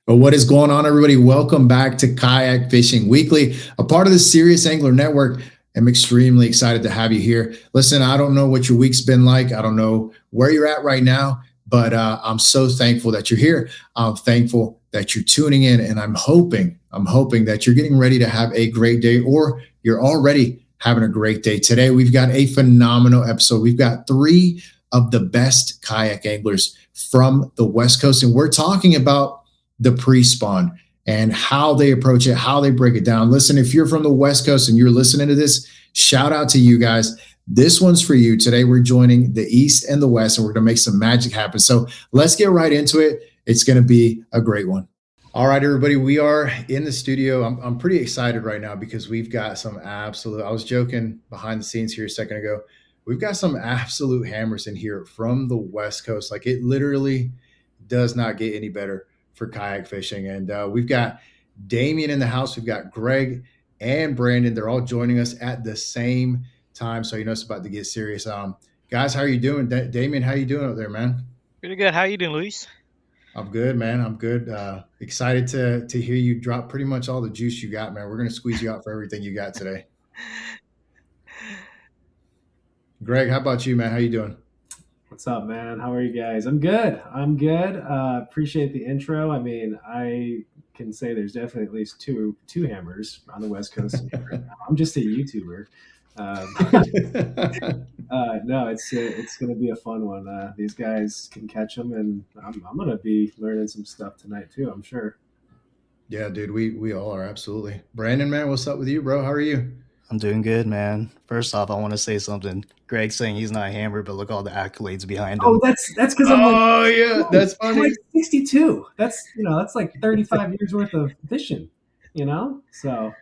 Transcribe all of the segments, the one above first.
Well, what is going on, everybody? Welcome back to Kayak Fishing Weekly, a part of the Serious Angler Network. I'm extremely excited to have you here. Listen, I don't know what your week's been like. I don't know where you're at right now, but I'm so thankful that you're here. I'm thankful that you're tuning in, and I'm hoping that you're getting ready to have a great day, or you're already having a great day. Today, we've got a phenomenal episode. We've got three of the best kayak anglers from the West Coast, and we're talking about the pre-spawn and how they approach it, how they break it down. Listen, if you're from the West Coast and you're listening to this, shout out to you guys. This one's for you. Today, we're joining the East and the West, and we're going to make some magic happen. So let's get right into it. It's going to be a great one. All right, everybody, we are in the studio. I'm pretty excited right now because we've got some I was joking behind the scenes here a second ago. We've got some absolute hammers in here from the West Coast. Like, it literally does not get any better for kayak fishing. And we've got Damian in the house. We've got Greg and Brandon. They're all joining us at the same time. So you know it's about to get serious. Guys, how are you doing? Damian, how you doing out there, man? Pretty good. How you doing, Luis? I'm good, man. I'm good. Excited to hear you drop pretty much all the juice you got, man. We're going to squeeze you out for everything you got today. Greg, how about you, man? How you doing? What's up, man? How are you guys? I'm good. I'm good. Appreciate the intro. I mean, I can say there's definitely at least two hammers on the West Coast. I'm just a YouTuber. No, it's gonna be a fun one. These guys can catch them, and I'm gonna be learning some stuff tonight too. I'm sure. Yeah, dude, we all are, absolutely. Brandon, man, what's up with you, bro? How are you? I'm doing good, man. First off, I want to say something. Greg's saying he's not hammered, but look all the accolades behind him. Oh, that's because I'm like, Oh yeah, that's I'm funny. like 62. That's like 35 years worth of fishing. So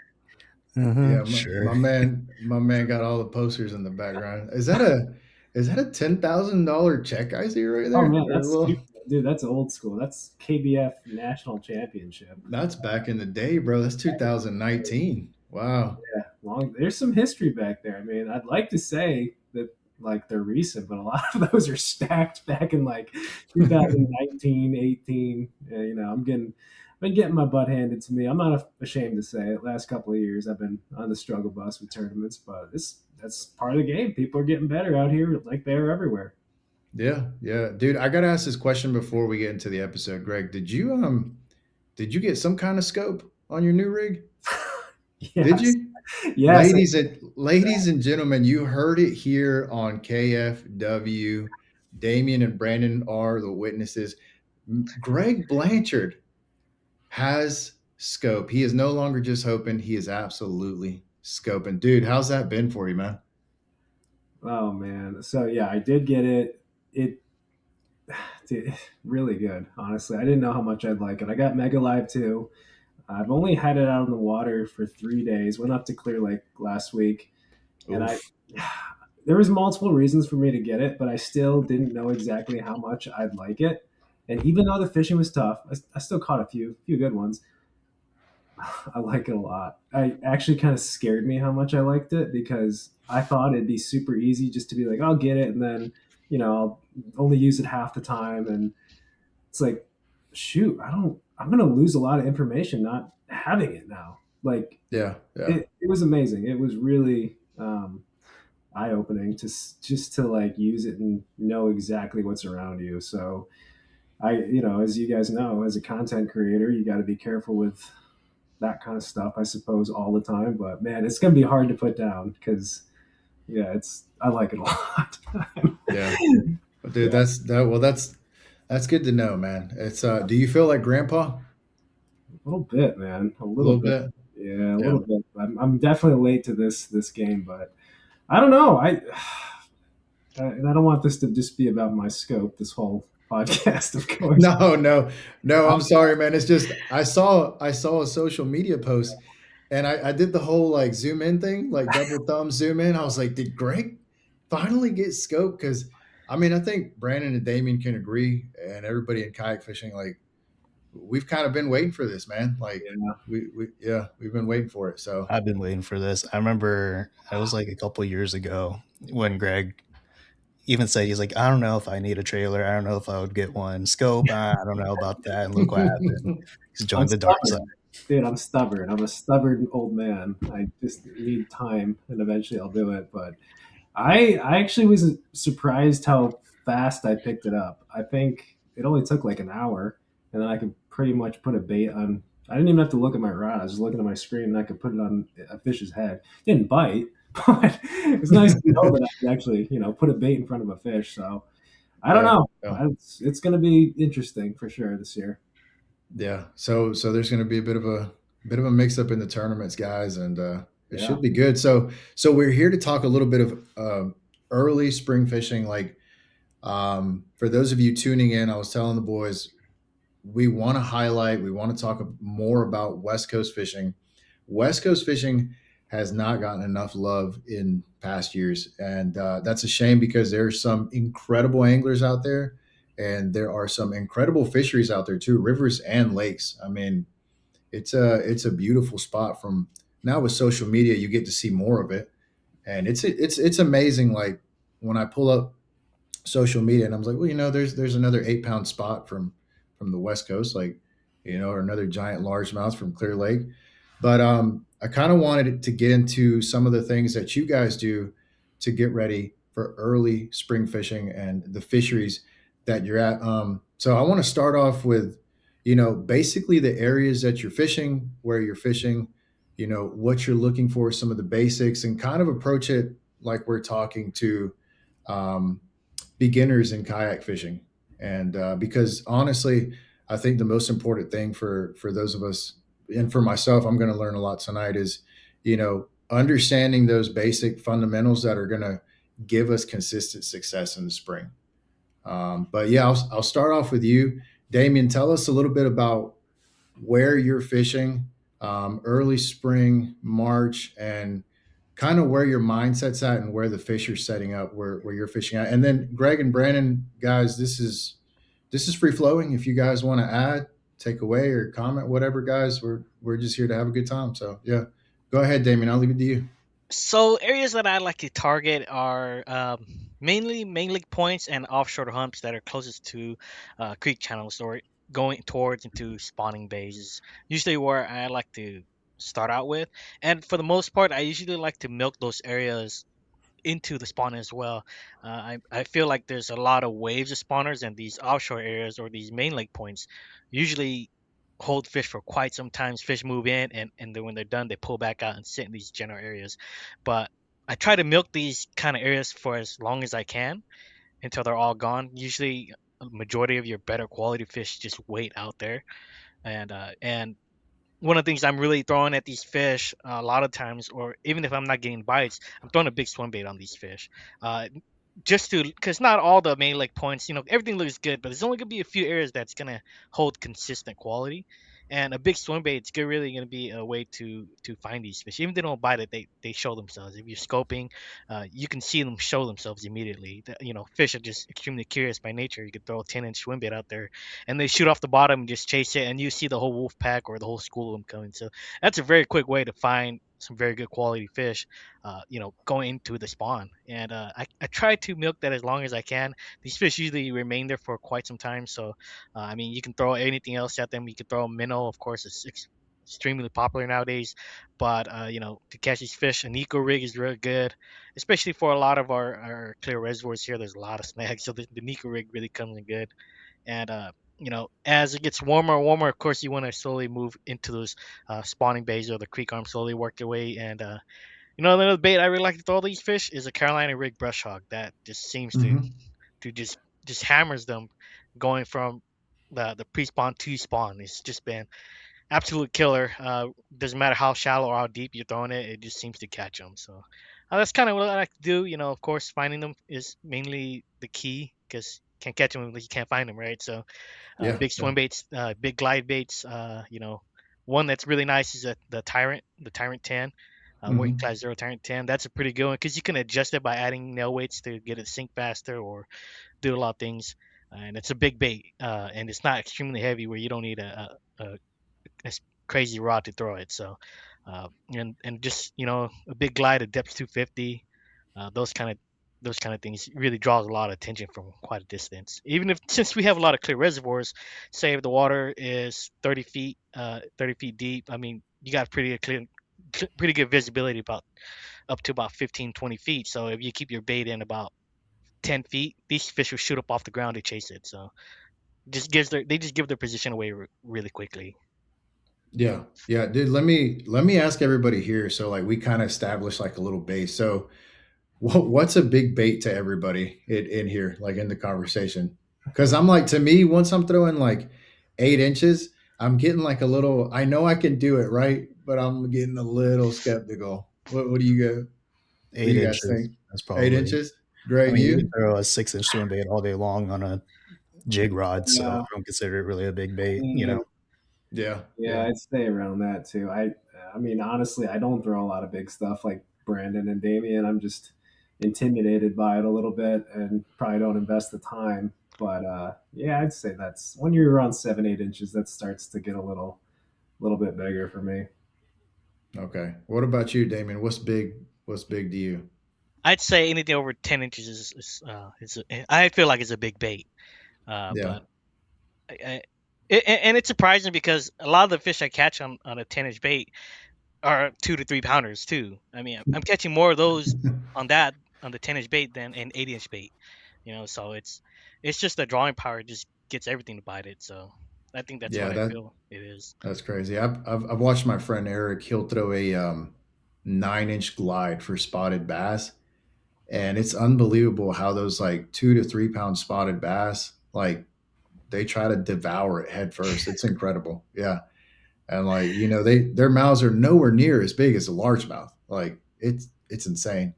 Yeah, Sure. my man got all the posters in the background. Is that a $10,000 check I see right oh there? man, Or a that's little, dude, that's old school. That's KBF National Championship. that's back in the day, bro. That's 2019. Wow. Yeah, there's some history back there. I mean, I'd like to say that like they're recent, but a lot of those are stacked back in like 2019, 18. I've been getting my butt handed to me. I'm not ashamed to say it. Last couple of years, I've been on the struggle bus with tournaments, but that's part of the game. People are getting better out here, like they're everywhere. Yeah, yeah, dude. I gotta ask this question before we get into the episode. Greg, did you get some kind of scope on your new rig? Did Yes, you? yes. Ladies and gentlemen, you heard it here on KFW. Damian and Brandon are the witnesses. Greg Blanchard has scope. He is no longer just hoping, he is absolutely scoping. Dude, how's that been for you, man? Oh man. So yeah, I did get it. It Dude, really good. Honestly, I didn't know how much I'd like it. I got Mega Live too. I've only had it out in the water for 3 days. Went up to Clear Lake last week, and I Oof. there was multiple reasons for me to get it, but I still didn't know exactly how much I'd like it. And even though the fishing was tough, I still caught a few good ones. I like it a lot. I actually kind of scared me how much I liked it because I thought it'd be super easy just to be like, I'll get it, and then I'll only use it half the time, and it's like, shoot, I'm gonna lose a lot of information not having it now. Like Yeah, yeah. it was amazing. It was really eye opening to just to like use it and know exactly what's around you. So as you guys know, as a content creator, you got to be careful with that kind of stuff, I suppose, all the time. But man, it's gonna be hard to put down because yeah, I like it a lot. Yeah. Dude, Yeah, that's good to know, man. It's do you feel like grandpa? a little bit, man, a A little little bit. bit? Yeah, a Yeah. little bit. I'm definitely late to this game, but I don't know. And I don't want this to just be about my scope. This whole podcast, of course. No, no, no. I'm Um, sorry, man. It's just I saw a social media post, and I did the whole like zoom in thing, like double thumb zoom in. I was like, did Greg finally get scope? Because I mean, I think Brandon and Damien can agree, and everybody in kayak fishing, like we've kind of been waiting for this, man. Like yeah. we've been waiting for it. So I've been waiting for this. I remember I was like a couple years ago when Greg even said he's like, I don't know if I need a trailer. I don't know if I would get one. Scope, I don't know about that. And look what happened. He's I'm joined the dark side. stubborn, dude. I'm stubborn. I'm a stubborn old man. I just need time, and eventually I'll do it. But I actually was surprised how fast I picked it up. I think it only took like an hour, and then I could pretty much put a bait on. I didn't even have to look at my rod. I was just looking at my screen, and I could put it on a fish's head. Didn't bite, but it's nice to know that I can actually, put a bait in front of a fish. So I don't Yeah. know. Yeah. It's going to be interesting for sure this year. Yeah. So there's going to be a bit of a mix up in the tournaments, guys, and it Yeah. should be good. So we're here to talk a little bit of early spring fishing. Like for those of you tuning in, I was telling the boys we want to highlight, we want to talk more about West Coast fishing. West Coast fishing has not gotten enough love in past years, and that's a shame because there are some incredible anglers out there, and there are some incredible fisheries out there too, rivers and lakes. I mean, it's a beautiful spot. From now with social media, you get to see more of it, and it's amazing. Like when I pull up social media and I was like, well, there's another 8 pound spot from the West Coast, like, or another giant largemouth from Clear Lake. But I kind of wanted to get into some of the things that you guys do to get ready for early spring fishing and the fisheries that you're at. So I want to start off with, basically the areas that you're fishing, where you're fishing, what you're looking for, some of the basics, and kind of approach it like we're talking to um, beginners in kayak fishing. And because honestly, I think the most important thing for those of us, and for myself, I'm going to learn a lot tonight, is understanding those basic fundamentals that are going to give us consistent success in the spring. But yeah, I'll start off with you, Damian. Tell us a little bit about where you're fishing, early spring, March, and kind of where your mindset's at and where the fish are setting up, where you're fishing at. And then Greg and Brandon, guys, this is free flowing. If you guys want to add, take away, or comment, whatever, guys, we're just here to have a good time. So yeah, go ahead, Damien. I'll leave it to you. So areas that I like to target are mainly main lake points and offshore humps that are closest to creek channels or going towards into spawning bays. Is usually where I like to start out with. And for the most part, I usually like to milk those areas into the spawn as well. I feel like there's a lot of waves of spawners, and these offshore areas or these main lake points usually hold fish for quite some time. Fish move in, and then when they're done, they pull back out and sit in these general areas. But I try to milk these kind of areas for as long as I can until they're all gone. Usually, a majority of your better quality fish just wait out there, and one of the things I'm really throwing at these fish a lot of times, or even if I'm not getting bites, I'm throwing a big swim bait on these fish. Uh, just to, because not all the main lake points, everything looks good, but there's only gonna be a few areas that's gonna hold consistent quality. And a big swim bait, it's really gonna be a way to find these fish. Even if they don't bite it, they show themselves. If you're scoping, you can see them show themselves immediately. Fish are just extremely curious by nature. You could throw a 10-inch swim bait out there, and they shoot off the bottom and just chase it, and you see the whole wolf pack or the whole school of them coming. So that's a very quick way to find some very good quality fish, going into the spawn. And I try to milk that as long as I can. These fish usually remain there for quite some time. So, I mean, you can throw anything else at them. You can throw a minnow, of course, it's extremely popular nowadays. But, to catch these fish, an eco rig is really good, especially for a lot of our clear reservoirs here. There's a lot of snags. So the Nico rig really comes in good. And as it gets warmer and warmer, of course, you want to slowly move into those spawning bays or the creek arm, slowly work your way. And another bait I really like to throw these fish is a Carolina rig brush hog that just seems Mm-hmm. to just hammers them, going from the pre-spawn to spawn. It's just been absolute killer. Doesn't matter how shallow or how deep you're throwing it, it just seems to catch them. So that's kind of what I like to do. Of course, finding them is mainly the key because can't catch them unless you can't find them, right? So Yeah. big Yeah. swim baits, big glide baits. One that's really nice is the Tyrant 10, weight Mm-hmm. class zero Tyrant 10. That's a pretty good one because you can adjust it by adding nail weights to get it sink faster or do a lot of things. And it's a big bait, and it's not extremely heavy where you don't need a crazy rod to throw it. So, and just a big glide at depth 250, those kind of. those kind of things really draws a lot of attention from quite a distance. Even if since we have a lot of clear reservoirs, say if the water is 30 feet deep, I mean you got pretty good visibility about up to about 15, 20 feet. So if you keep your bait in about 10 feet, these fish will shoot up off the ground to chase it. So they just give their position away really quickly. Yeah. Yeah, dude, let me ask everybody here. So like we kind of established like a little base. So what's a big bait to everybody in here, like in the conversation? Because I'm like, to me, once I'm throwing like 8 inches, I'm getting like a little. I know I can do it, right? But I'm getting a little skeptical. What do you go? What do Eight you guys inches. think? That's Eight probably. inches, I Greg? mean, you can You? throw a 6-inch swim bait all day long on a jig rod, so I Yeah. don't consider it really a big bait. Mm, Yeah, yeah, yeah. I'd stay around that too. I mean, honestly, I don't throw a lot of big stuff like Brandon and Damian. I'm just intimidated by it a little bit and probably don't invest the time. But yeah, I'd say that's when you're around 7, 8 inches, that starts to get a little bit bigger for me. Okay. What about you, Damien? What's big? What's big to you? I'd say anything over 10 inches I feel like it's a big bait. Yeah. But and it's surprising because a lot of the fish I catch on a 10-inch bait are 2 to 3 pounders too. I mean, I'm catching more of those on that on the 10-inch bait than an 8-inch bait. So it's just the drawing power just gets everything to bite it. So I think that's what Yeah, I feel it is. that's crazy. I've watched my friend Eric. He'll throw a 9 inch glide for spotted bass, and it's unbelievable how those like 2 to 3 pound spotted bass, like they try to devour it head first. It's incredible. Yeah, and like their mouths are nowhere near as big as a largemouth. Like it's insane.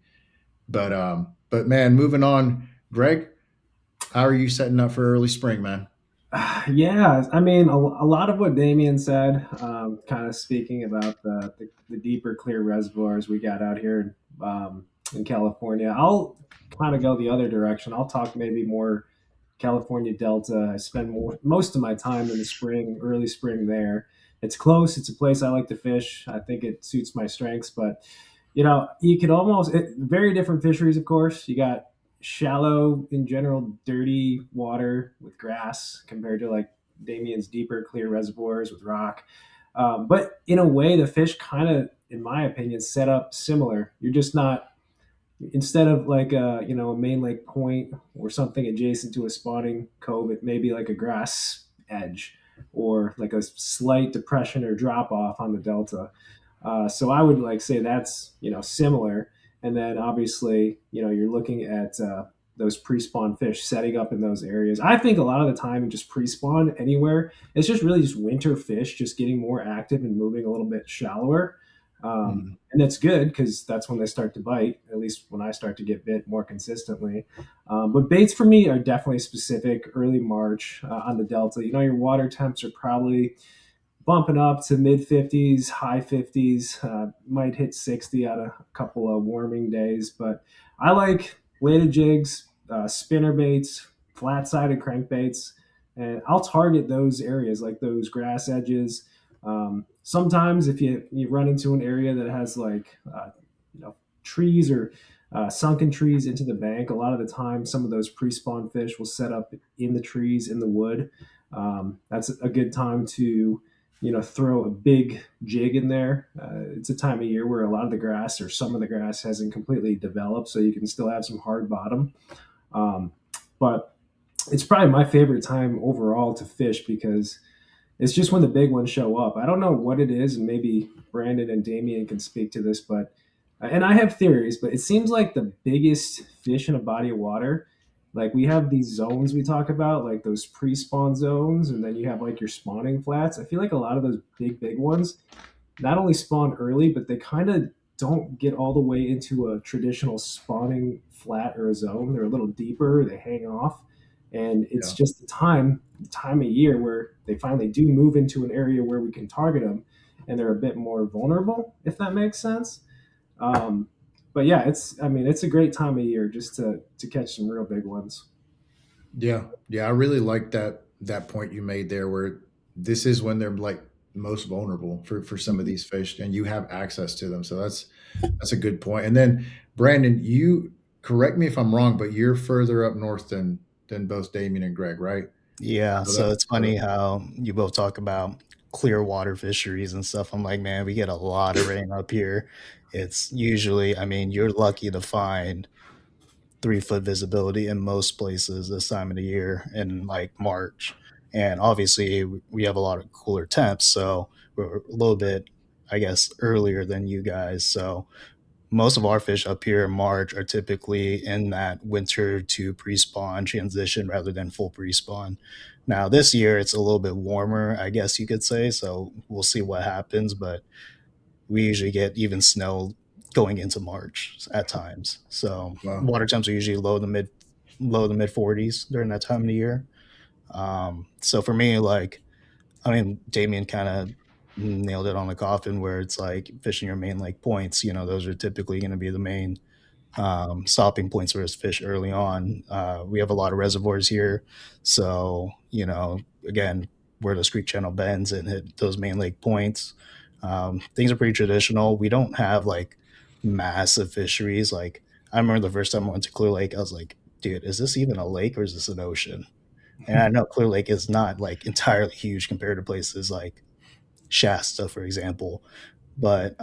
But man, moving on, Greg, how are you setting up for early spring, man? Yeah, I mean, a lot of what Damien said, kind of speaking about the deeper, clear reservoirs we got out here in California. I'll kind of go the other direction. I'll talk maybe more California Delta. I spend most of my time in the spring, early spring there. It's close. It's a place I like to fish. I think it suits my strengths, but you could very different fisheries, of course. You got shallow, in general, dirty water with grass compared to like Damien's deeper, clear reservoirs with rock. But in a way, the fish kind of, in my opinion, set up similar. You're just not instead of like a main lake point or something adjacent to a spawning cove, it may be like a grass edge or like a slight depression or drop off on the delta. So I would like say that's similar, and then obviously you're looking at those pre-spawn fish setting up in those areas. I think a lot of the time just pre-spawn anywhere, it's just really just winter fish just getting more active and moving a little bit shallower. Mhm. And that's good because that's when they start to bite, at least when I start to get bit more consistently. But baits for me are definitely specific early March on the Delta. Your water temps are probably bumping up to mid 50s, high 50s, might hit 60 on a couple of warming days. But I like weighted jigs, spinner baits, flat sided crankbaits, and I'll target those areas like those grass edges. Sometimes if you run into an area that has like trees or sunken trees into the bank, a lot of the time some of those pre-spawn fish will set up in the trees in the wood. That's a good time to throw a big jig in there. It's a time of year where a lot of the grass or some of the grass hasn't completely developed, so you can still have some hard bottom. Um, but it's probably my favorite time overall to fish because it's just when the big ones show up. I don't know what it is, and maybe Brandon and Damien can speak to this, but and I have theories, but it seems like the biggest fish in a body of water, like we have these zones we talk about, like those pre-spawn zones, and then you have like your spawning flats. I feel like a lot of those big ones not only spawn early, but they kind of don't get all the way into a traditional spawning flat or a zone. They're a little deeper, they hang off, and it's Yeah. just the time of year where they finally do move into an area where we can target them, and they're a bit more vulnerable, if that makes sense. Um, but yeah, it's a great time of year just to catch some real big ones. Yeah. Yeah. I really like that point you made there where this is when they're like most vulnerable for some of these fish and you have access to them. So that's a good point. And then Brandon, you correct me if I'm wrong, but you're further up north than both Damien and Greg, right? Yeah, So so that, it's funny how you both talk about clear water fisheries and stuff. I'm like, man, we get a lot of rain up here. It's usually, I mean, you're lucky to find 3 foot visibility in most places this time of the year in like March. And obviously, we have a lot of cooler temps, so we're a little bit, I guess, earlier than you guys. So most of our fish up here in March are typically in that winter to pre-spawn transition rather than full pre-spawn. Now this year it's a little bit warmer, I guess you could say, so we'll see what happens, but we usually get even snow going into March at times. So wow. water temps are usually low to mid 40s during that time of the year. So for me, like, I mean, Damien kind of nailed it on the coffin where it's like fishing your main lake points. You know, those are typically going to be the main stopping points for us fish early on. We have a lot of reservoirs here. So, you know, again, where the creek channel bends and hit those main lake points, things are pretty traditional. We don't have like massive fisheries. Like, I remember the first time I went to Clear Lake, I was like, dude, is this even a lake or is this an ocean? And I know Clear Lake is not like entirely huge compared to places like Shasta, for example. But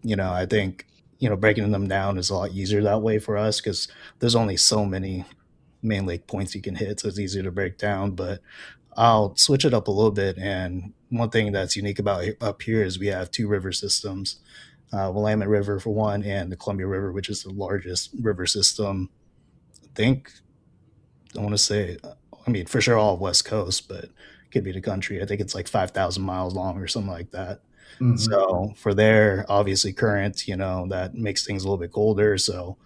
you know, I think breaking them down is a lot easier that way for us because there's only so many main lake points you can hit, so it's easier to break down. But I'll switch it up a little bit. And one thing that's unique about up here is we have 2 river systems, Willamette River for one, and the Columbia River, which is the largest river system. I think I want to say, I mean, for sure all of West Coast, but could be the country. I think it's like 5,000 miles long or something like that. Hmm. So for there, obviously current, that makes things a little bit colder. So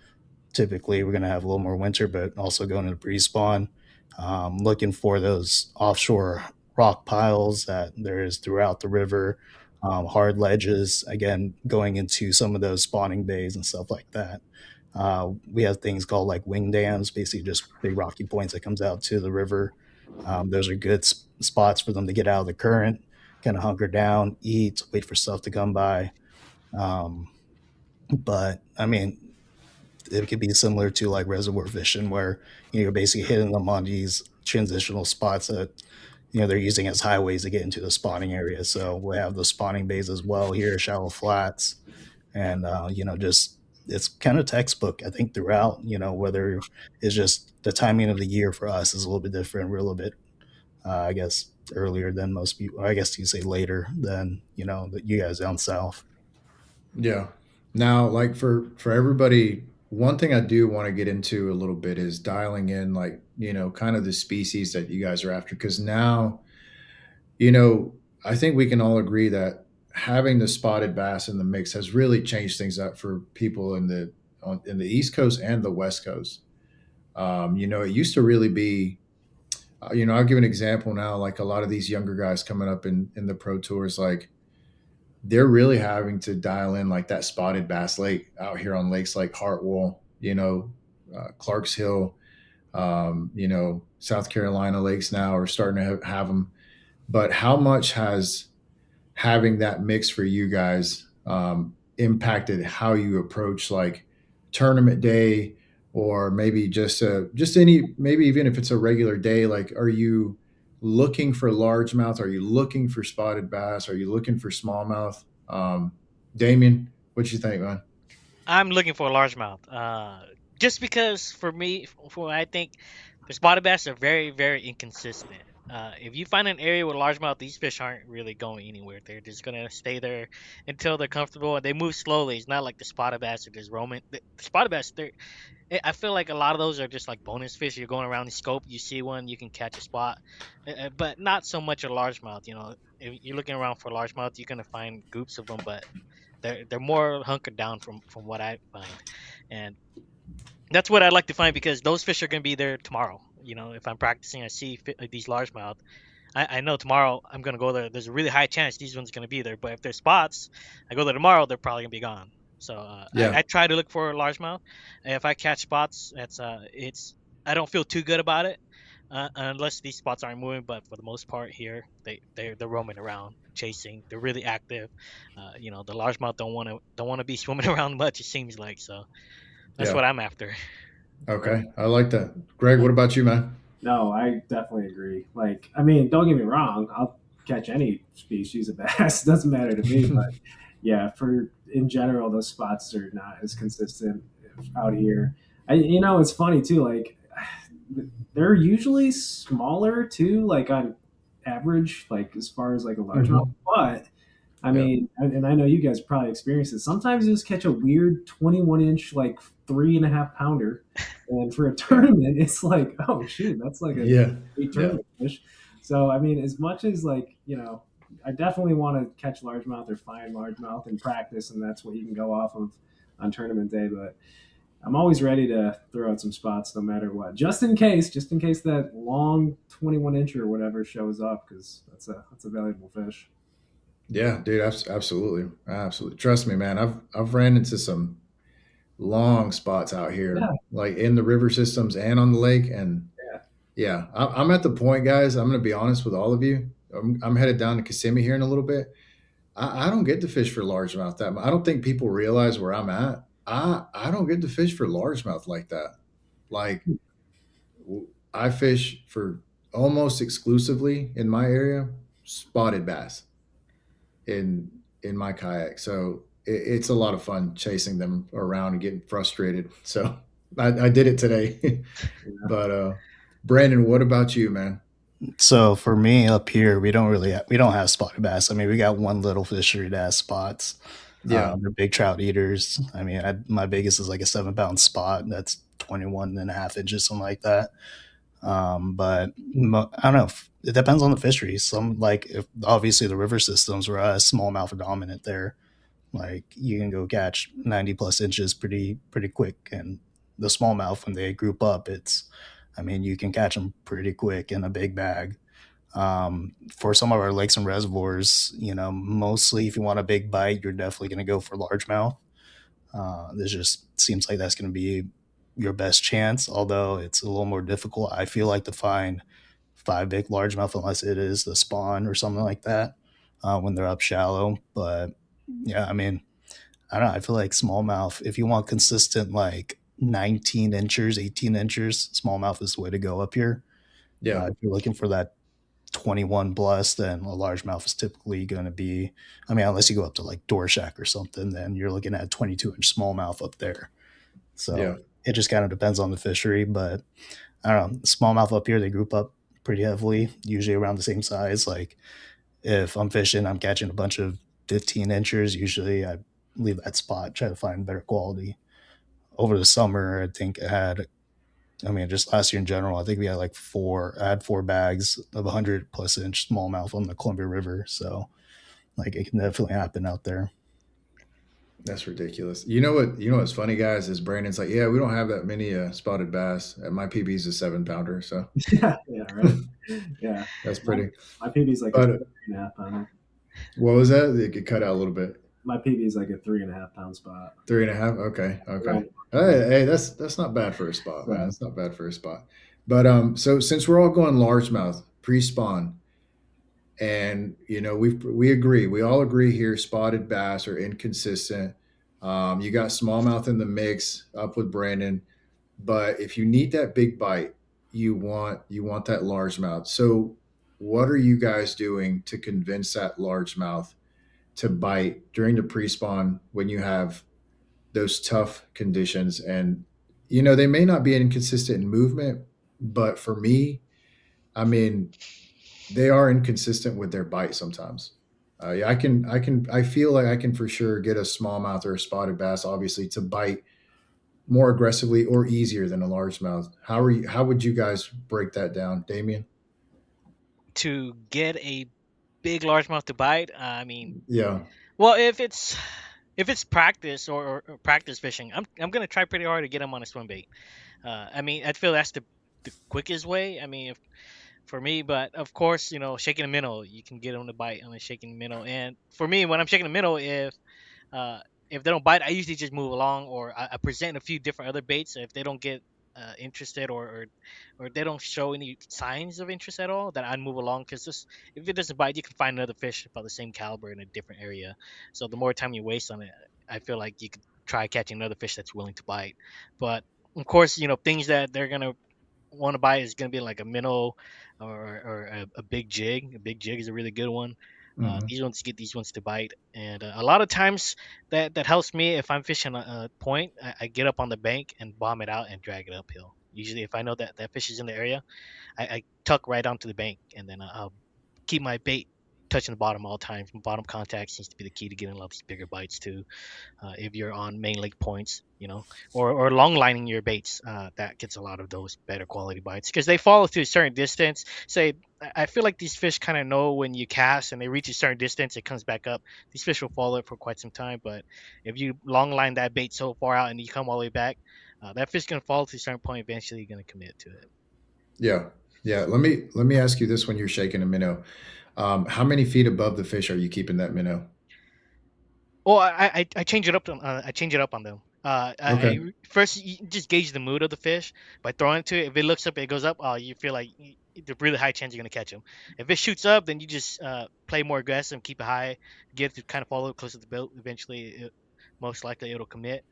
typically we're going to have a little more winter, but also going into pre-spawn, looking for those offshore rock piles that there is throughout the river, hard ledges, again, going into some of those spawning bays and stuff like that. We have things called like wing dams, basically just big rocky points that comes out to the river. Those are good spots for them to get out of the current, kind of hunker down, eat, wait for stuff to come by. Um, but I mean, it could be similar to like reservoir fishing, where you're basically hitting them on these transitional spots that they're using as highways to get into the spawning area. So we have the spawning bays as well here, shallow flats, and just it's kind of textbook, I think, throughout. Whether it's just the timing of the year for us is a little bit different. We're a little bit, I guess, earlier than most people. Or I guess you say later than that you guys down south. Yeah. Now, like for everybody, one thing I do want to get into a little bit is dialing in, like, kind of the species that you guys are after. Because now, you know, I think we can all agree that having the spotted bass in the mix has really changed things up for people in the East Coast and the West Coast. It used to really be, I'll give an example now. Like a lot of these younger guys coming up in the pro tours, like they're really having to dial in like that spotted bass lake out here on lakes like Hartwell, Clarks Hill, South Carolina lakes now are starting to have them. But how much has having that mix for you guys impacted how you approach like tournament day, or maybe just any, maybe even if it's a regular day? Like, are you looking for largemouth? Are you looking for spotted bass? Are you looking for smallmouth? Damien, what you think, man? I'm looking for a largemouth. Just because for me, for I think the spotted bass are very, very inconsistent. If you find an area with largemouth, these fish aren't really going anywhere. They're just gonna stay there until they're comfortable, and they move slowly. It's not like the spotted bass are just roaming. The spotted bass, I feel like a lot of those are just like bonus fish. You're going around the scope, you see one, you can catch a spot, but not so much a largemouth. If you're looking around for largemouth, you're gonna find groups of them, but they're more hunkered down from what I find, and that's what I like to find because those fish are gonna be there tomorrow. If I'm practicing, I see these largemouth. I know tomorrow I'm gonna go there. There's a really high chance these ones gonna be there. But if there's spots, I go there tomorrow, they're probably gonna be gone. So Yeah. I try to look for a largemouth. And if I catch spots, it's I don't feel too good about it unless these spots aren't moving. But for the most part here, they're roaming around, chasing. They're really active. The largemouth don't want to be swimming around much. It seems like so. That's Yeah. what I'm after. Okay. I like that. Greg, what about you, man? No, I definitely agree. Like, I mean, don't get me wrong. I'll catch any species of bass. Doesn't matter to me. But yeah, for in general, those spots are not as consistent out here. It's funny too. Like, they're usually smaller too. Like on average, like as far as like a largemouth. Mhm. But I Yeah. mean, and I know you guys probably experienced it. Sometimes you just catch a weird 21-inch, like 3.5 pounder. And for a Yeah. tournament, it's like, oh, shoot, that's like a Yeah. big Yeah. tournament fish. So, I mean, as much as like, I definitely want to catch largemouth or find largemouth and practice, and that's what you can go off of on tournament day. But I'm always ready to throw out some spots no matter what, just in case that long 21 inch or whatever shows up, because that's a valuable fish. Yeah, dude, absolutely. Absolutely. Trust me, man. I've ran into some long spots out Yeah, here, like in the river systems and on the lake. And yeah. yeah, I'm at the point, guys. I'm going to be honest with all of you. I'm headed down to Kissimmee here in a little bit. I don't get to fish for largemouth that much. I don't think people realize where I'm at. I don't get to fish for largemouth like that. Like I fish for almost exclusively in my area spotted bass in my kayak. So it's a lot of fun chasing them around and getting frustrated. So I did it today. Yeah. But Brandon, what about you, man? So for me up here, we don't have spotted bass. I mean, we got one little fishery that has spots. Yeah, They're big trout eaters. I mean, my biggest is like a 7 pound spot. That's 21.5 inches, something like that. But I don't know. It depends on the fishery. Some like if obviously the river systems where smallmouth are dominant there. Like you can go catch 90 plus inches pretty quick, and the smallmouth when they group up, I mean, you can catch them pretty quick in a big bag. For some of our lakes and reservoirs, mostly if you want a big bite, you're definitely going to go for largemouth. This just seems like that's going to be your best chance, although it's a little more difficult, I feel like, to find five big largemouth unless it is the spawn or something like that when they're up shallow. But yeah, I mean, I don't know. I feel like smallmouth, if you want consistent, like 19 inches, 18 inches, smallmouth is the way to go up here. yeah, If you're looking for that 21 plus, then a largemouth is typically going to be, I mean, unless you go up to like Door Shack or something, then you're looking at 22-inch smallmouth up there. yeah, So it just kind of depends on the fishery. But I don't know, smallmouth up here, they group up pretty heavily, usually around the same size. Like if I'm fishing, I'm catching a bunch of 15 inches. Usually I leave that spot, try to find better quality. Over the summer, I mean, just last year in general, I think we had I had 4 bags of 100 plus inch smallmouth on the Columbia River. So, like, it can definitely happen out there. that's ridiculous. You know what? You know what's funny, guys? Is Brandon's like, yeah, we don't have that many spotted bass. My PB is a 7 pounder, so Yeah, yeah, right. Yeah. that's My, pretty. my PB is like a But 3.5 pounder. what was that? It could cut out a little bit. My PB is like a 3.5 pound spot. 3.5. Okay, okay. Right. Hey, that's not bad for a spot, man. Right. That's not bad for a spot. But so since we're all going largemouth pre-spawn, and we agree, we all agree here, spotted bass are inconsistent. You got smallmouth in the mix up with Brandon, but if you need that big bite, you want that largemouth. So what are you guys doing to convince that largemouth to bite during the pre-spawn when you have those tough conditions? And they may not be inconsistent in movement, but for me, I mean, they are inconsistent with their bite sometimes. Yeah, I feel like I can for sure get a smallmouth or a spotted bass, obviously, to bite more aggressively or easier than a largemouth. How would you guys break that down, Damien? To get a big largemouth to bite, I mean, Yeah, well, if it's practice or practice fishing, I'm gonna try pretty hard to get them on a swim bait. I mean, I feel that's the quickest way. I mean, for me, but of course, shaking the minnow, you can get them to bite on a shaking minnow. And for me, when I'm shaking the minnow, uh, if they don't bite, I usually just move along, or I present a few different other baits. If they don't get interested, or they don't show any signs of interest at all, then I'd move along. Because just if it doesn't bite, you can find another fish about the same caliber in a different area. So the more time you waste on it, I feel like you could try catching another fish that's willing to bite. But of course, things that they're gonna want to buy is going to be like a minnow or a big jig. A big jig is a really good one. Mhm. These ones get these ones to bite, and a lot of times that helps me if I'm fishing a point. I get up on the bank and bomb it out and drag it uphill. Usually, if I know that fish is in the area, I tuck right onto the bank, and then I'll keep my bait touching the bottom all the time. Bottom contact seems to be the key to getting a lot of these bigger bites too. If you're on main lake points, or long lining your baits, that gets a lot of those better quality bites because they follow through a certain distance. Say, I feel like these fish kind of know when you cast and they reach a certain distance, it comes back up. These fish will follow it for quite some time, but if you long line that bait so far out and you come all the way back, that fish gonna fall to a certain point. Eventually, you're gonna commit to it. Yeah. Yeah. Let me ask you this: when you're shaking a minnow, how many feet above the fish are you keeping that minnow? Well, I change it up. I change it up on them. Okay. First you just gauge the mood of the fish by throwing it to it. If it looks up, it goes up. Oh, you feel like the really high chance you're gonna catch him. If it shoots up, then you just play more aggressive, keep it high, get it to kind of follow close to the boat. Eventually, most likely it'll commit.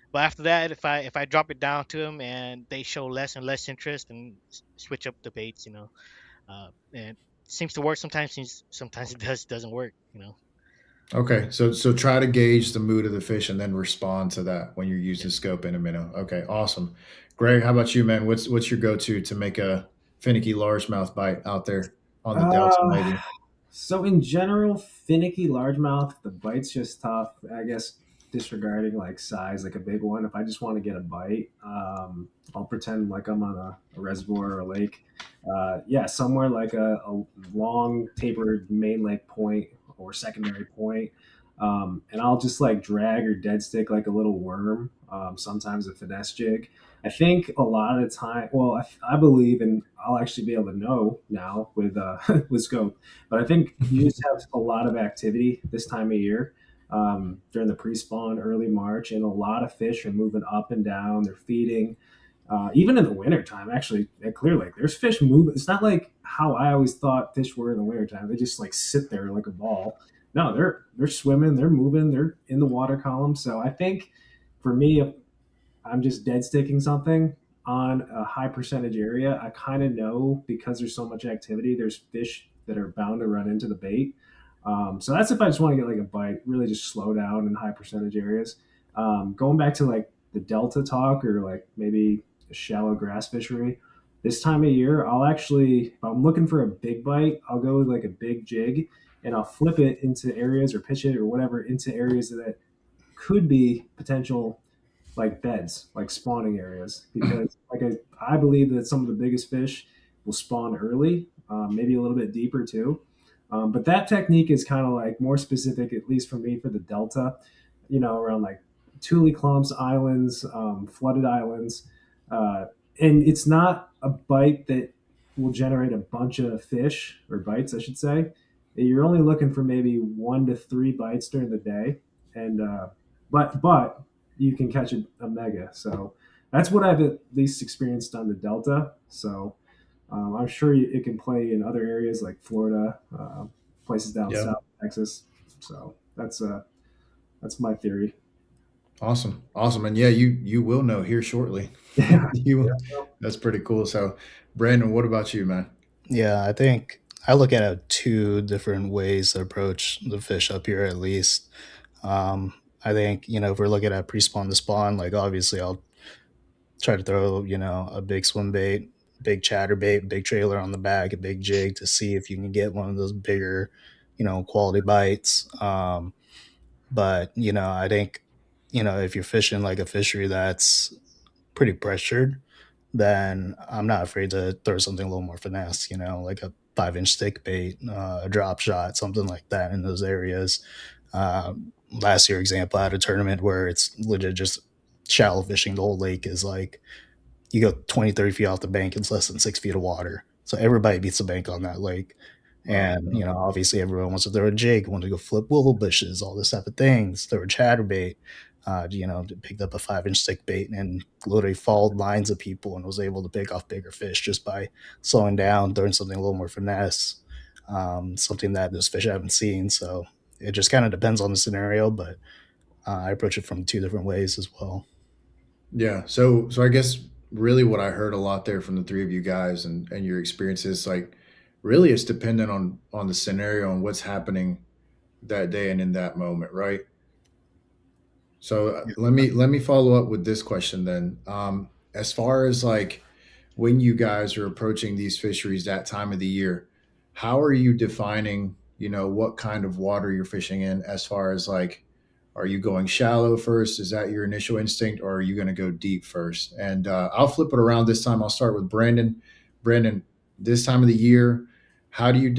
But after that, if I drop it down to them and they show less and less interest, and switch up the baits, and it seems to work sometimes. Sometimes it doesn't work. Okay. So try to gauge the mood of the fish and then respond to that when you're using scope in a minnow. Okay. Awesome. Greg, how about you, man? What's your go-to to make a finicky largemouth bite out there on the delta, Uh, maybe? so in general, finicky largemouth, the bite's just tough. I guess disregarding like size, like a big one. If I just want to get a bite, I'll pretend like I'm on a reservoir or a lake. Yeah, somewhere like a long tapered main lake point or secondary point. And I'll just like drag or dead stick like a little worm, sometimes a finesse jig. I think a lot of the time, well, I believe, and I'll actually be able to know now with with scope. But I think you just have a lot of activity this time of year, during the pre-spawn, early March, and a lot of fish are moving up and down. They're feeding. Even in the wintertime, actually, at Clear Lake, there's fish moving. It's not like how I always thought fish were in the wintertime. They just like sit there like a ball. No, they're swimming, they're moving, they're in the water column. So I think for me, if I'm just dead sticking something on a high percentage area, I kind of know because there's so much activity, there's fish that are bound to run into the bait. So that's if I just want to get like a bite, really just slow down in high percentage areas. Going back to like the delta talk or like maybe a shallow grass fishery, this time of year, I'll actually, if I'm looking for a big bite, I'll go with like a big jig and I'll flip it into areas or pitch it or whatever into areas that could be potential like beds, like spawning areas, because like I believe that some of the biggest fish will spawn early, maybe a little bit deeper too. But that technique is kind of like more specific, at least for me, for the delta, around like tule clumps, islands, flooded islands. Uh, and it's not a bite that will generate a bunch of fish or bites, I should say. You're only looking for maybe 1 to 3 bites during the day. And, but you can catch a mega. So that's what I've at least experienced on the Delta. So I'm sure it can play in other areas like Florida, places down Yeah. south, Texas. So that's my theory. Awesome. Awesome. And yeah, you will know here shortly. Yeah. You will. That's pretty cool. So, Brandon, what about you, man? Yeah, I think I look at it two different ways to approach the fish up here, at least. I think, if we're looking at pre-spawn to spawn, like obviously I'll try to throw, a big swim bait, big chatterbait, big trailer on the back, a big jig to see if you can get one of those bigger, quality bites. But, I think, if you're fishing like a fishery that's pretty pressured, then I'm not afraid to throw something a little more finesse, like a 5-inch stick bait, a drop shot, something like that in those areas. Uh, Last year example, I had a tournament where it's legit just shallow fishing. The whole lake is like you go 20, 30 feet off the bank, it's less than 6 feet of water. So everybody beats the bank on that lake. Wow. And, obviously everyone wants to throw a jig, want to go flip willow bushes, all this type of things, throw a chatterbait, picked up a 5-inch stick bait and literally followed lines of people and was able to pick off bigger fish just by slowing down, throwing something a little more finesse, something that those fish haven't seen. So it just kind of depends on the scenario. But I approach it from two different ways as well. Yeah. So I guess really what I heard a lot there from the three of you guys and your experiences, like really it's dependent on the scenario and what's happening that day and in that moment, right? So let me follow up with this question then. As far as like when you guys are approaching these fisheries that time of the year, how are you defining, what kind of water you're fishing in? As far as like, are you going shallow first? Is that your initial instinct, or are you going to go deep first? And I'll flip it around this time. I'll start with Brandon. Brandon, this time of the year, how do you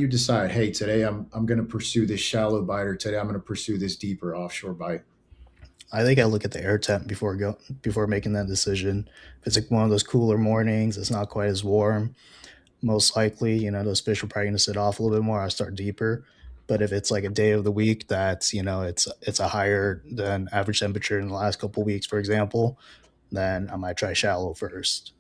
decide? Hey, today I'm going to pursue this shallow bite, or today I'm going to pursue this deeper offshore bite. I think I look at the air temp before making that decision. If it's like one of those cooler mornings, it's not quite as warm. Most likely, those fish are probably going to sit off a little bit more. I start deeper. But if it's like a day of the week that's it's a higher than average temperature in the last couple of weeks, for example, then I might try shallow first.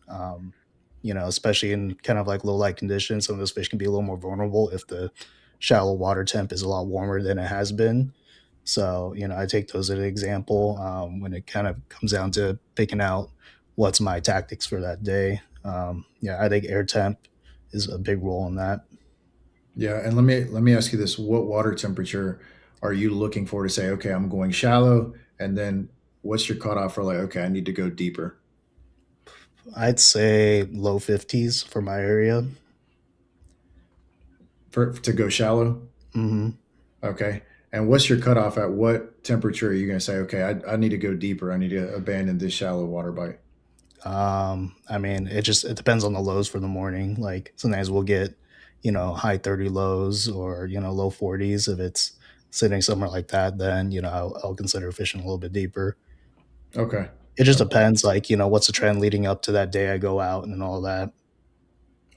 Especially in kind of like low light conditions, some of those fish can be a little more vulnerable if the shallow water temp is a lot warmer than it has been. So, I take those as an example when it kind of comes down to picking out what's my tactics for that day. Yeah, I think air temp is a big role in that. Yeah, and let me ask you this: what water temperature are you looking for to say, okay, I'm going shallow, and then what's your cutoff for like, okay, I need to go deeper I'd say low 50s for my area. for to go shallow? Hmm. Okay, and what's your cutoff at what temperature are you going to say, okay, I need to go deeper, I need to abandon this shallow water bite? I mean, it depends on the lows for the morning. Like sometimes we'll get, high 30 lows or, low 40s. If it's sitting somewhere like that, then, I'll consider fishing a little bit deeper. Okay, It just okay, depends, like, what's the trend leading up to that day I go out and all that.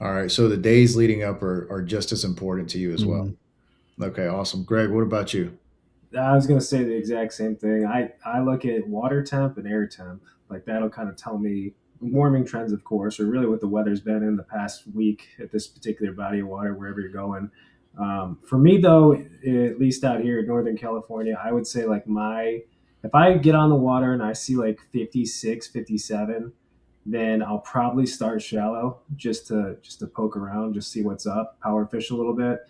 all right. So the days leading up are just as important to you as well. Mhm. Okay, awesome. Greg, what about you? I was gonna say the exact same thing. I look at water temp and air temp. Like that'll kind of tell me warming trends, of course, or really what the weather's been in the past week at this particular body of water, wherever you're going. For me, though, at least out here in Northern California, I would say like if I get on the water and I see like 56, 57, then I'll probably start shallow just to poke around, just see what's up, power fish a little bit.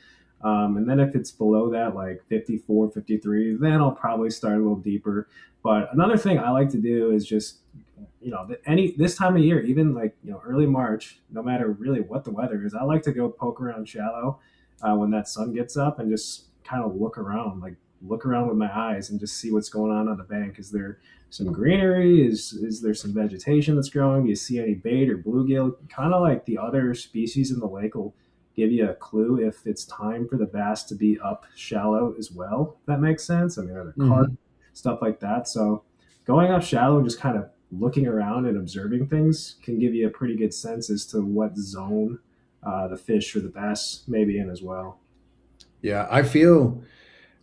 And then if it's below that, like 54, 53, then I'll probably start a little deeper. But another thing I like to do is just, any this time of year, even like, early March, no matter really what the weather is, I like to go poke around shallow when that sun gets up and just kind of look around with my eyes and just see what's going on the bank. Is there some greenery? Is there some vegetation that's growing? Do you see any bait or bluegill? Kind of like the other species in the lake will give you a clue if it's time for the bass to be up shallow as well. If that makes sense. I mean, are there carp, Hmm. stuff like that? So going up shallow and just kind of looking around and observing things can give you a pretty good sense as to what zone the fish or the bass may be in as well. Yeah, I feel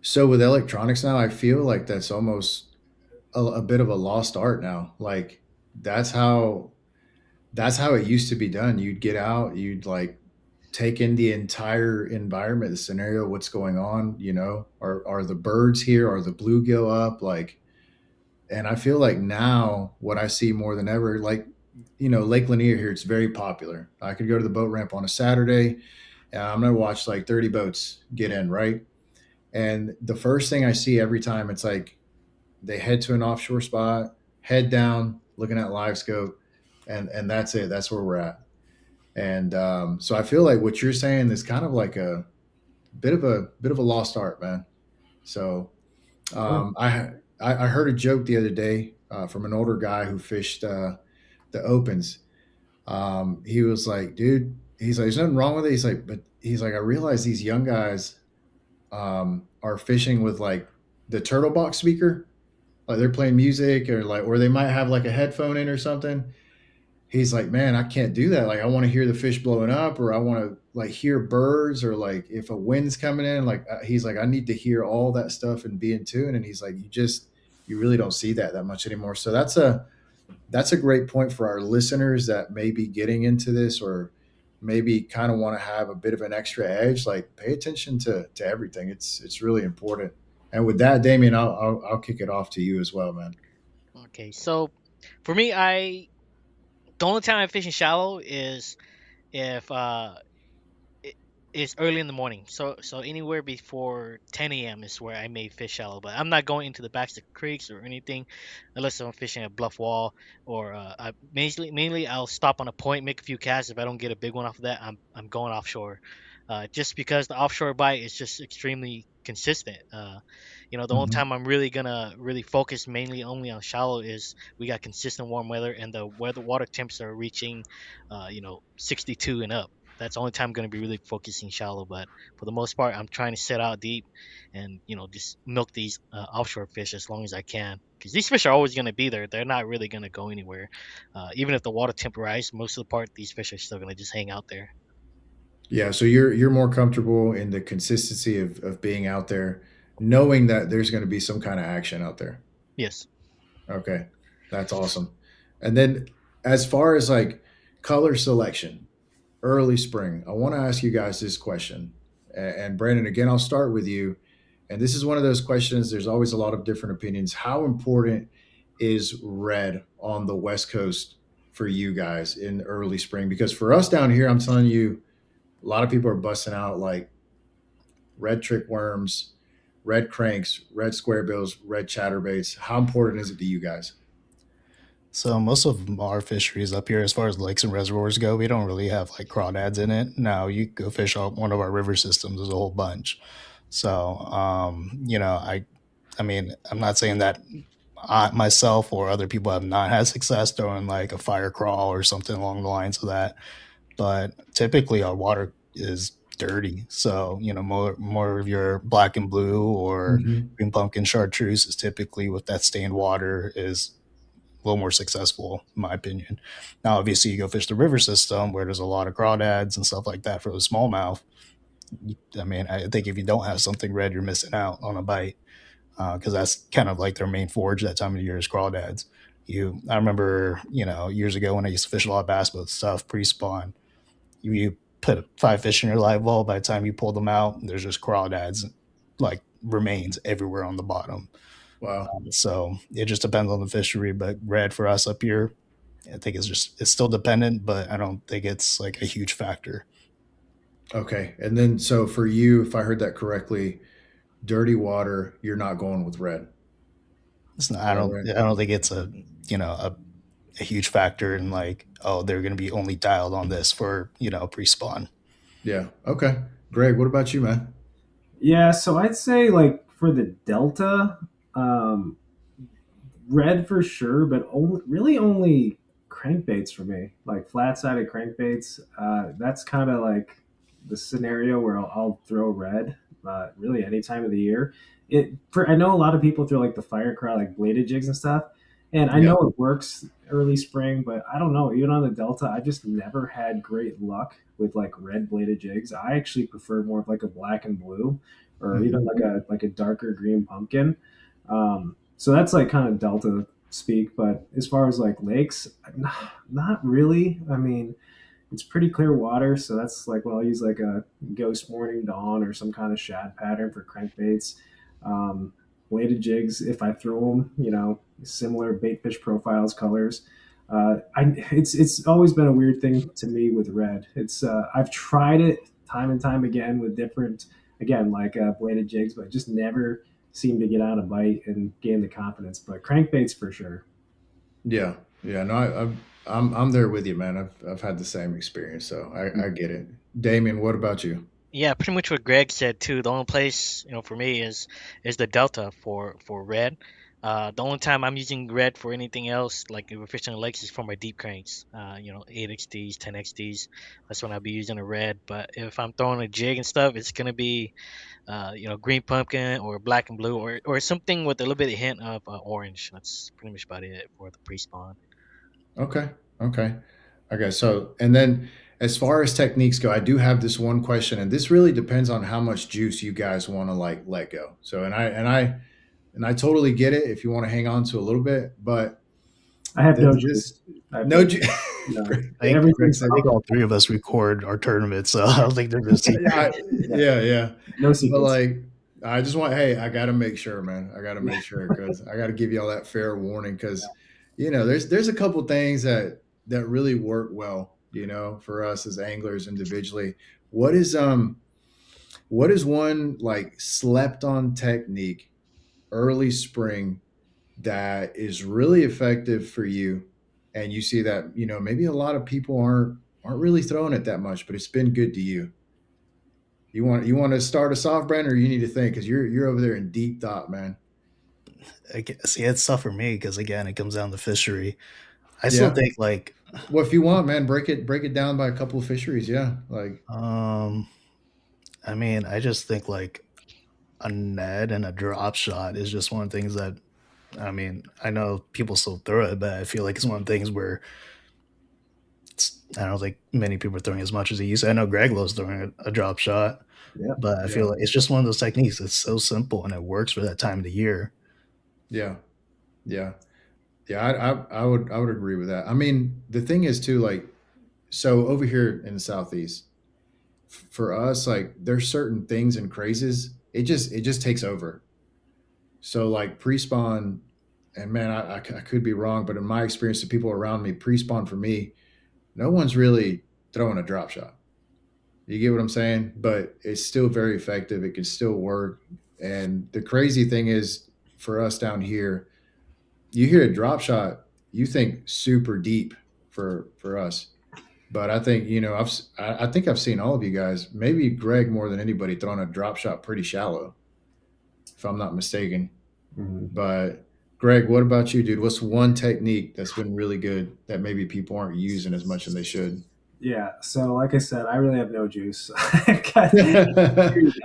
so with electronics now. I feel like that's almost a bit of a lost art now. Like that's how that's how it used to be done. You'd get out, you'd like take in the entire environment, the scenario, what's going on. Are the birds here? Are the bluegill up? Like, and I feel like now what I see more than ever, like, Lake Lanier here, it's very popular. I could go to the boat ramp on a Saturday, and I'm gonna watch like 30 boats get in, right? And the first thing I see every time, it's like they head to an offshore spot, head down, looking at live scope, and that's it. That's where we're at. And so I feel like what you're saying is kind of like a bit of a lost art, man. So Yeah. I heard a joke the other day from an older guy who fished the opens. He was like, dude, he's like, there's nothing wrong with it. He's like, I realize these young guys are fishing with like the turtle box speaker, like they're playing music or they might have like a headphone in or something. He's like, man, I can't do that. Like, I want to hear the fish blowing up, or I want to like hear birds, or like if a wind's coming in. Like, he's like, I need to hear all that stuff and be in tune. And he's like, you really don't see that much anymore. So that's a great point for our listeners that may be getting into this, or maybe kind of want to have a bit of an extra edge. Like, pay attention to everything. It's really important. And with that, Damien, I'll kick it off to you as well, man. Okay, so for me, the only time I fish in shallow is if it, it's early in the morning. So anywhere before 10 a.m. is where I may fish shallow. But I'm not going into the backs of creeks or anything, unless I'm fishing a bluff wall or mainly I'll stop on a point, make a few casts. If I don't get a big one off of that, I'm going offshore. Just because the offshore bite is just extremely consistent. The only time I'm really gonna really focus mainly only on shallow is we got consistent warm weather and the weather water temps are reaching, 62 and up. That's the only time I'm going to be really focusing shallow. But for the most part, I'm trying to set out deep and, just milk these offshore fish as long as I can. Because these fish are always going to be there. They're not really going to go anywhere. Even if the water temp rise, most of the part, these fish are still going to just hang out there. Yeah, so you're more comfortable in the consistency of being out there, knowing that there's going to be some kind of action out there. Yes. Okay, that's awesome. And then as far as like color selection, early spring, I want to ask you guys this question. And Brandon, again, I'll start with you. And this is one of those questions. There's always a lot of different opinions. How important is red on the West Coast for you guys in early spring? Because for us down here, I'm telling you, a lot of people are busting out like red trick worms, red cranks, red square bills, red chatterbaits. How important is it to you guys? So most of our fisheries up here, as far as lakes and reservoirs go, we don't really have like crawdads in it. Now you go fish out one of our river systems, there's a whole bunch. So, I mean, I'm not saying that I myself or other people have not had success throwing like a fire crawl or something along the lines of that. But typically our water is dirty. So, more of your black and blue or green pumpkin chartreuse is typically with that stained water is a little more successful, in my opinion. Now, obviously, you go fish the river system where there's a lot of crawdads and stuff like that for the smallmouth. I mean, I think if you don't have something red, you're missing out on a bite because that's kind of like their main forage that time of year is crawdads. I remember, years ago when I used to fish a lot of bass boat stuff pre-spawn, you put 5 fish in your live well. By the time you pull them out, there's just crawdads, like remains everywhere on the bottom. Wow. So it just depends on the fishery, but red for us up here, I think it's still dependent, but I don't think it's like a huge factor. Okay. And then, so for you, if I heard that correctly, dirty water, you're not going with red. I don't think it's a huge factor in like, oh, they're going to be only dialed on this for, pre-spawn. Yeah. Okay. Greg, what about you, man? Yeah, so I'd say like for the Delta, red for sure, but only crankbaits for me, like flat-sided crankbaits. That's kind of like the scenario where I'll throw red, really any time of the year. I know a lot of people throw like the fire cry, like bladed jigs and stuff, and I know it works early spring, but I don't know. Even on the Delta, I just never had great luck with like red bladed jigs. I actually prefer more of like a black and blue, or even like a darker green pumpkin. So that's like kind of Delta speak, but as far as like lakes, not really. I mean, it's pretty clear water, so that's like, well, I'll use like a ghost morning dawn or some kind of shad pattern for crankbaits. Bladed jigs, if I throw them, similar bait fish profiles, colors. It's always been a weird thing to me with red. I've tried it time and time again with different, again, like bladed jigs, but just never seem to get out a bite and gain the confidence. But crankbaits for sure. Yeah. No, I'm there with you, man. I've had the same experience, so I get it. Damien, what about you? Yeah, pretty much what Greg said too. The only place, for me is the Delta for red. The only time I'm using red for anything else, like if we're fishing the lakes, is for my deep cranks. 8XDs, 10XDs. That's when I'll be using a red. But if I'm throwing a jig and stuff, it's gonna be, green pumpkin or black and blue or something with a little bit of hint of orange. That's pretty much about it for the pre-spawn. Okay. So, and then as far as techniques go, I do have this one question, and this really depends on how much juice you guys want to like let go. So, and I totally get it if you want to hang on to a little bit, but I have no juice. No juice. No. I think all 3 of us record our tournament, so I don't think they're just yeah. No secrets. But like, I just want, hey, I got to make sure, man. I got to make sure because I got to give you all that fair warning because, there's a couple things that really work well, for us as anglers individually. What is what is one like slept on technique early spring that is really effective for you, and you see that maybe a lot of people aren't really throwing it that much, but it's been good to you. You want to start us off, Brandon, or you need to think because you're over there in deep thought, man. See, it's tough for me because again, it comes down to fishery. I still Yeah. think like, Well, if you want, man, break it down by a couple of fisheries. Yeah, like um, I mean, I just think like a net and a drop shot is just one of the things that, I mean, I know people still throw it, but I feel like it's one of the things where I don't think many people are throwing as much as they used to. I know Greg loves throwing a drop shot, Yeah. but I yeah, feel like it's just one of those techniques. It's so simple and it works for that time of the year. yeah, yeah, yeah. I would agree with that. I mean, the thing is too, like, so over here in the southeast, for us, like, there's certain things and crazes. It just takes over. So like pre-spawn, and man, I could be wrong, but in my experience, the people around me, pre-spawn for me, no one's really throwing a drop shot. You get what I'm saying? But it's still very effective. It can still work. And the crazy thing is, for us down here, you hear a drop shot, you think super deep for us. But I think I think I've seen all of you guys, maybe Greg more than anybody, throwing a drop shot pretty shallow, if I'm not mistaken. Mhm. But Greg, what about you, dude? What's one technique that's been really good that maybe people aren't using as much as they should? Yeah. So, like I said, I really have no juice. I'm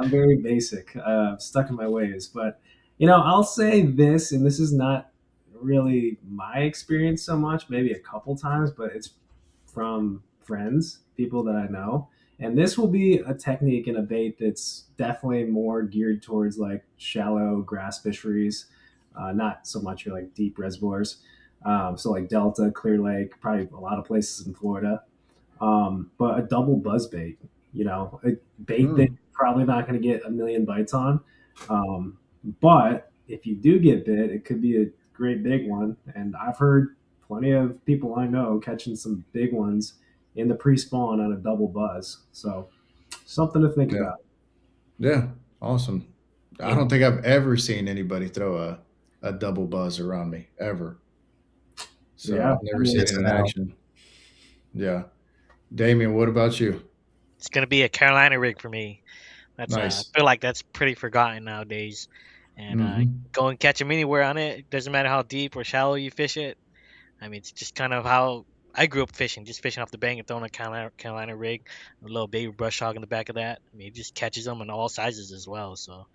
very basic, stuck in my ways. But I'll say this, and this is not really my experience so much. Maybe a couple times, but it's from friends, people that I know. And this will be a technique and a bait that's definitely more geared towards like shallow grass fisheries, not so much your like deep reservoirs. So like Delta, Clear Lake, probably a lot of places in Florida. But a double buzz bait, a bait that Mm, you're probably not going to get a million bites on. But if you do get bit, it could be a great big one. And I've heard plenty of people I know catching some big ones in the pre-spawn on a double buzz. So something to think yeah. about. Yeah. Awesome. I Yeah. don't think I've ever seen anybody throw a double buzz around me ever. So Yeah, I've I never mean, seen it It's a in no. action. Yeah. Damien, what about you? It's gonna be a Carolina rig for me. That's I Nice. feel like that's pretty forgotten nowadays. And Hmm. go and catch them anywhere on it. It doesn't matter how deep or shallow you fish it. I mean, it's just kind of how I grew up fishing, just fishing off the bank and throwing a Carolina rig, a little baby brush hog in the back of that. I mean, it just catches them in all sizes as well. So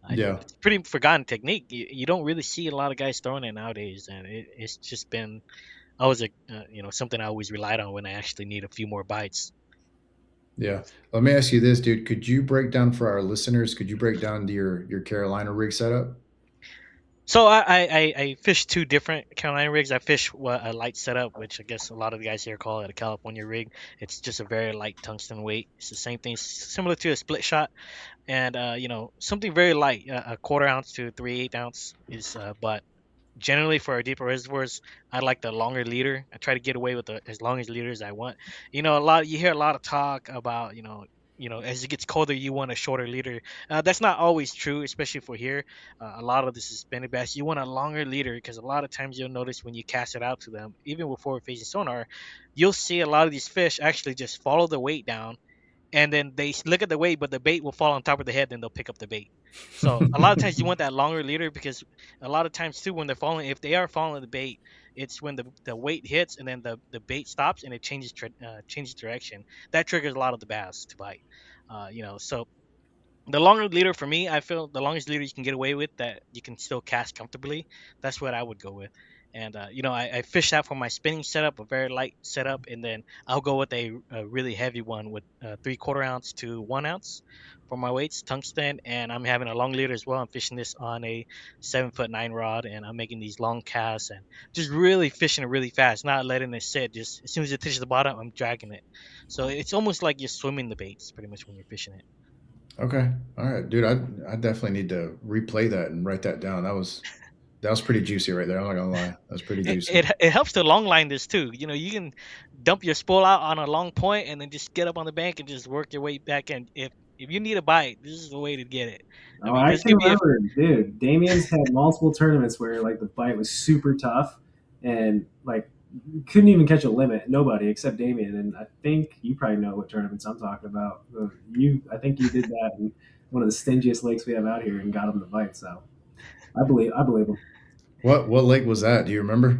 Yeah. it's pretty forgotten technique. You don't really see a lot of guys throwing it nowadays, and it's just been always a something I always relied on when I actually need a few more bites. Yeah. Let me ask you this, dude. Could you break down for our listeners? Could you break down your Carolina rig setup? So I fish two different Carolina rigs. I fish a light setup, which I guess a lot of the guys here call it a California rig. It's just a very light tungsten weight. It's the same thing, similar to a split shot, and something very light, a quarter ounce to 3/8 ounce is. But generally for our deeper reservoirs, I like the longer leader. I try to get away with as long as leader as I want. You hear a lot of talk about as it gets colder you want a shorter leader. That's not always true, especially for here. A lot of the suspended bass you want a longer leader because a lot of times you'll notice when you cast it out to them, even with forward facing sonar, you'll see a lot of these fish actually just follow the weight down and then they look at the weight, but the bait will fall on top of the head. Then they'll pick up the bait. So a lot of times you want that longer leader because a lot of times too when they're falling, if they are following the bait, it's when the weight hits and then the bait stops and it changes direction. That triggers a lot of the bass to bite. So the longer leader for me, I feel the longest leader you can get away with that you can still cast comfortably. That's what I would go with. And I fish that for my spinning setup, a very light setup, and then I'll go with a really heavy one with 3/4 ounce to 1 ounce for my weights, tungsten. And I'm having a long leader as well. I'm fishing this on a 7'9" rod, and I'm making these long casts and just really fishing it really fast, not letting it sit. Just as soon as it touches the bottom, I'm dragging it. So it's almost like you're swimming the baits, pretty much when you're fishing it. Okay. All right, dude. I definitely need to replay that and write that down. That was pretty juicy right there. I'm not gonna lie. That's pretty It, juicy. it it helps to long line this too. You know, you can dump your spool out on a long point and then just get up on the bank and just work your way back in. If you need a bite, this is the way to get it. I Oh, mean, I this can could be a remember, dude. Damien's had multiple tournaments where like the bite was super tough, and like couldn't even catch a limit. Nobody except Damien, and I think you probably know what tournaments I'm talking about. I think you did that in one of the stingiest lakes we have out here and got him the bite. So I believe him. What lake was that? Do you remember?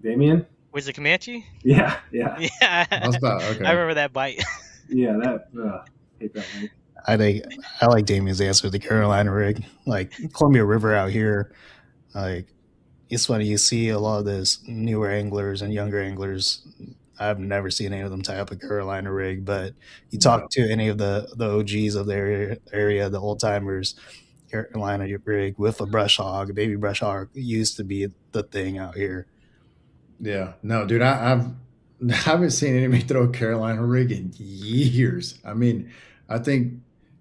Damien. was it Comanche? Yeah, yeah, I was Yeah, about I okay. remember that bite. yeah. That hate that lake. I think I like Damien's answer with the Carolina rig. Like Columbia River out here, like it's funny you see a lot of those newer anglers and younger anglers. I've never seen any of them tie up a Carolina rig, but you No. talk to any of the OGs of their area, the old timers, Carolina rig with a brush hog, a baby brush hog used to be the thing out here. Yeah. No, dude. I haven't seen anybody throw a Carolina rig in years. I mean, I think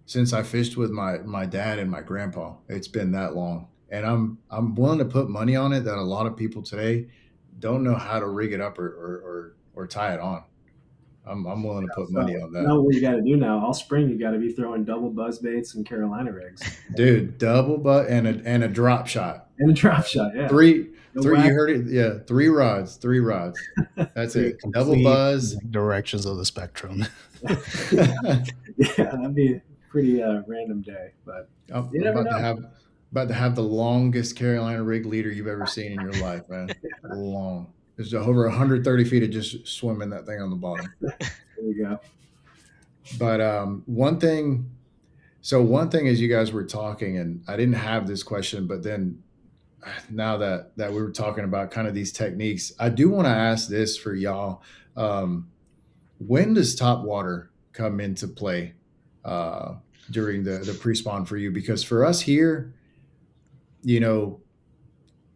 since I fished with my dad and my grandpa, it's been that long. And I'm willing to put money on it that a lot of people today don't know how to rig it up or tie it on. I'm willing to put money So on you that. know what you got to do now. All spring, you got to be throwing double buzz baits and Carolina rigs Dude, double butt and a drop shot. and a drop shot. Yeah, Three, no three. You whack. heard it. Yeah, three rods. Three rods. That's Three it. Double complete buzz. directions of the spectrum. Yeah, that'd be a pretty random day, but you I'm never know. about to have the longest Carolina rig leader you've ever seen in your life, man. Long. There's over 130 feet of just swimming that thing on the bottom. There you go. But one thing, so one thing as you guys were talking, and I didn't have this question, but then now that we were talking about kind of these techniques, I do want to ask this for y'all. Um, when does top water come into play uh, during the pre-spawn for you? Because for us here, you know,